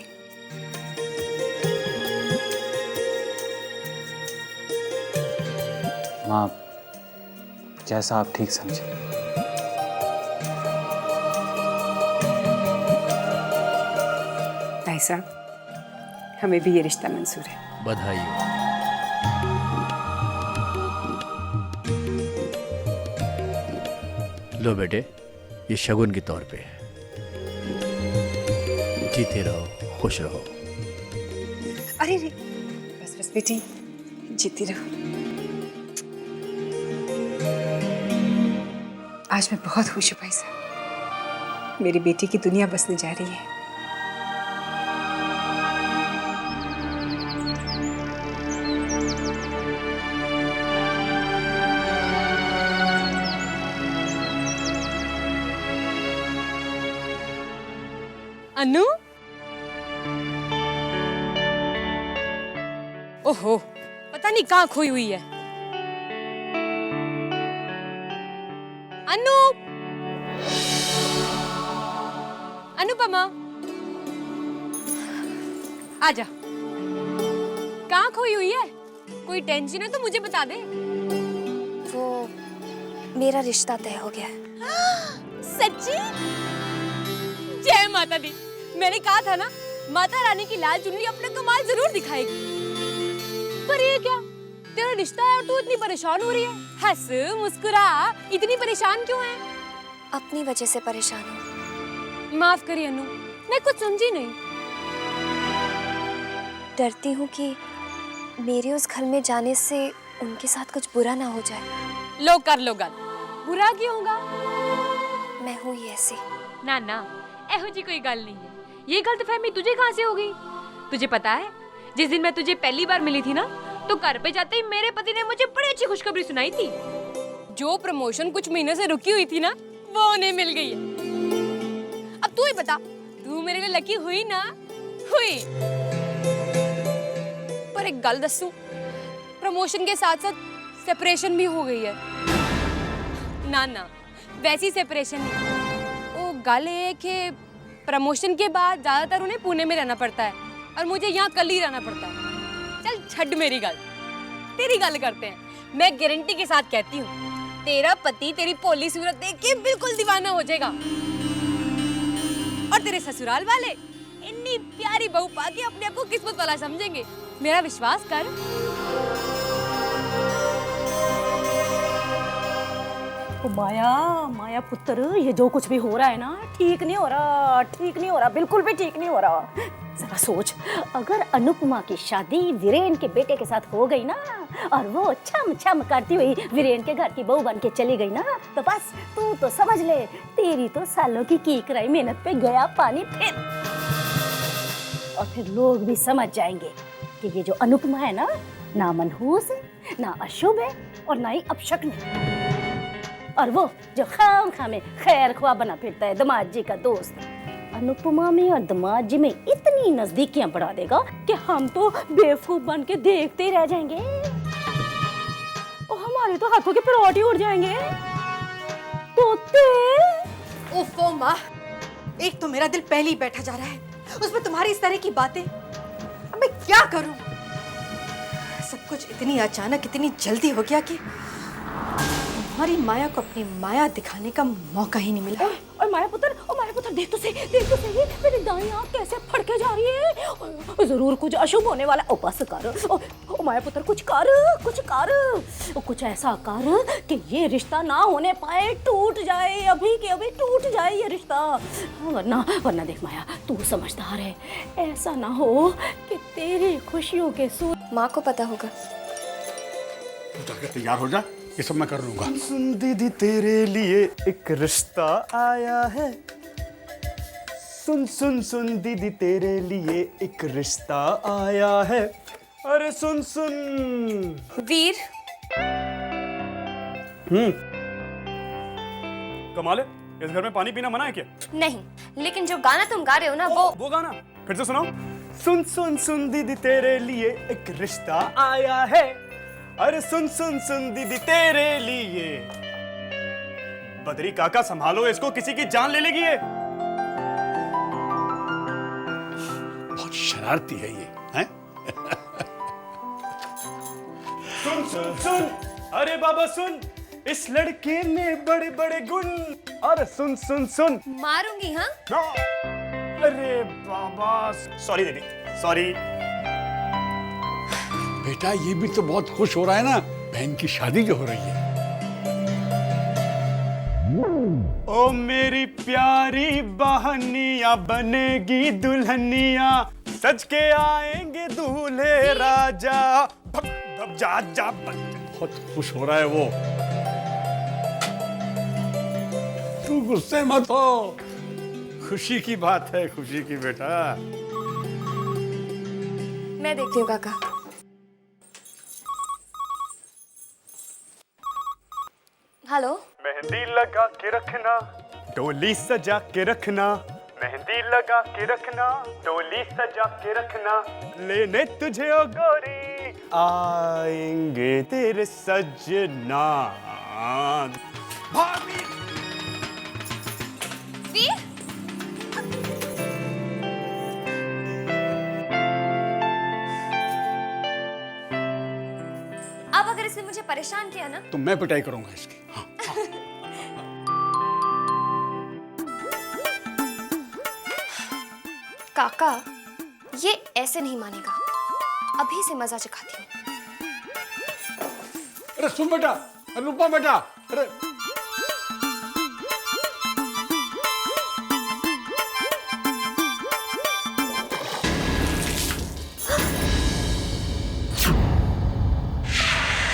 माँ, जैसा आप ठीक समझे। भाई साहब, हमें भी ये रिश्ता मंजूर है। बधाई हो। लो बेटे, ये शगुन के तौर पे है। जीते रहो, खुश रहो। अरे रे, बस बस बेटी, जीती रहो। आज मैं बहुत खुश हूँ भाई साहब, मेरी बेटी की दुनिया बसने जा रही है। अनु, ओहो, पता नहीं कहाँ खोई हुई है। अनु, अनुपमा, आजा। कहाँ खोई हुई है? कोई टेंशन है तो मुझे बता दे। वो मेरा रिश्ता तय हो गया है। सच्ची? जय माता दी। मैंने कहा था ना, माता रानी की लाल चुनरी अपना कमाल जरूर दिखाएगी। पर ये क्या, तेरा रिश्ता है और तू इतनी परेशान हो रही है? हंस मुस्कुरा, इतनी परेशान क्यों है? अपनी वजह से परेशान हूँ। माफ करिए अनु, मैं कुछ समझी नहीं। डरती हूँ कि मेरे उस घर में जाने से उनके साथ कुछ बुरा ना हो जाए। लो कर लो गल, बुरा क्यों होगा? मैं हूँ ही ऐसी। ना ना, ऐहो जी कोई गल नहीं है। ये गलतफहमी तुझे कहाँ से हो गई? तुझे पता है, जिस दिन मैं तुझे पहली बार मिली थी ना, तो घर पे जाते ही मेरे पति ने मुझे बड़ी अच्छी खुशखबरी सुनाई थी। जो प्रमोशन कुछ महीनों से रुकी हुई थी ना, वो उन्हें मिल गई है। अब तू ही बता, तू मेरे लिए लकी हुई ना? हुई। पर एक गल दसू, प्रमोशन के साथ साथ सेपरेशन भी हो गई है। ना ना, वैसी सेपरेशन नहीं। वो गल है कि प्रमोशन के बाद ज्यादातर उन्हें पुणे में रहना पड़ता है और मुझे यहाँ कल ही रहना पड़ता है। चल छड़ मेरी गल, तेरी गल करते हैं। मैं गारंटी के साथ कहती हूँ, तेरा पति तेरी भोली सूरत देख के बिल्कुल दीवाना हो जाएगा और तेरे ससुराल वाले इतनी प्यारी बहू पाके अपने आप को किस्मत वाला समझेंगे। मेरा विश्वास कर। ओ माया, माया पुत्र, ये जो कुछ भी हो रहा है ना, ठीक नहीं हो रहा, ठीक नहीं हो रहा, बिल्कुल भी ठीक नहीं हो रहा। जरा सोच, अगर अनुपमा की शादी वीरेन के बेटे के साथ हो गई ना, और वो छम छम करती हुई वीरेन के घर की बहू बन के चली गई ना, तो बस तू तो समझ ले, तेरी तो सालों की कराई मेहनत पे गया पानी फिर। और फिर लोग भी समझ जाएंगे कि ये जो अनुपमा है ना मनहूस है, ना अशुभ है, और ना ही अपशक्न है। और वो जो खाम में खैर ख्वाह बना फिरता है, दामाद जी का दोस्त, अनुपमा में और दामाद जी में इतनी नजदीकियां बढ़ा देगा कि हम तो बेवकूफ बन के देखते ही रह जाएंगे और हमारे तो हाथों के पिरोट ही उड़ जाएंगे। तोते। ओफो माँ, एक तो मेरा दिल पहले ही बैठा जा रहा है, उसमें तुम्हारी इस तरह की बातें। अब मैं क्या करूं? सब कुछ इतनी अचानक, इतनी जल्दी हो गया कि हमारी माया को अपनी माया दिखाने का मौका ही नहीं मिला। और माया पुत्र, देख तो सही, मेरी दाई आंख कैसे फड़के जा रही है। जरूर कुछ अशुभ होने वाला। ओ बस कर, ओ माया पुत्र, कुछ कर, कुछ ऐसा कर कि ये रिश्ता ना होने पाए, टूट जाए, अभी के अभी टूट जाए ये रिश्ता। वरना देख माया, तू समझदार है, ऐसा ना हो कि तेरी खुशियों के सूर। माँ को पता होगा। तू जाकर तैयार हो जा, ये सब मैं कर लूंगा। सुन दीदी, तेरे लिए एक रिश्ता आया है। सुन दीदी, तेरे लिए एक रिश्ता आया है। अरे सुन वीर। कमाल है, इस घर में पानी पीना मना है क्या? नहीं, लेकिन जो गाना तुम गा रहे हो ना, वो गाना फिर से सुनाओ। सुन दीदी, तेरे लिए एक रिश्ता आया है। अरे सुन दीदी, तेरे लिए। बदरी काका, संभालो इसको, किसी की जान ले लेगी ये। बहुत शरारती है ये, हैं? सुन, अरे बाबा सुन, इस लड़के में बड़े बड़े गुण। अरे सुन। मारूंगी हाँ? अरे बाबा, सॉरी दीदी, सॉरी। बेटा, ये भी तो बहुत खुश हो रहा है ना, बहन की शादी जो हो रही है। ओ मेरी प्यारी बहनिया, बनेगी दुल्हनिया, सज के आएंगे दूल्हे राजा। जा। बहुत खुश हो रहा है वो। तू गुस्से मत हो, खुशी की बात है, खुशी की बेटा। मैं देखती हूँ काका। हेलो। मेहंदी लगा के रखना, डोली सजा के रखना। मेहंदी लगा के रखना, डोली सजा के रखना। लेने तुझे ओ गोरी, आएंगे तेरे सजना। भाभी। अब अगर इसने मुझे परेशान किया ना, तो मैं पिटाई करूंगा इसकी। हाँ। काका, ये ऐसे नहीं मानेगा। अभी से मजा चखाती हूँ। अरे सुन बेटा, अनुपमा बेटा, अरे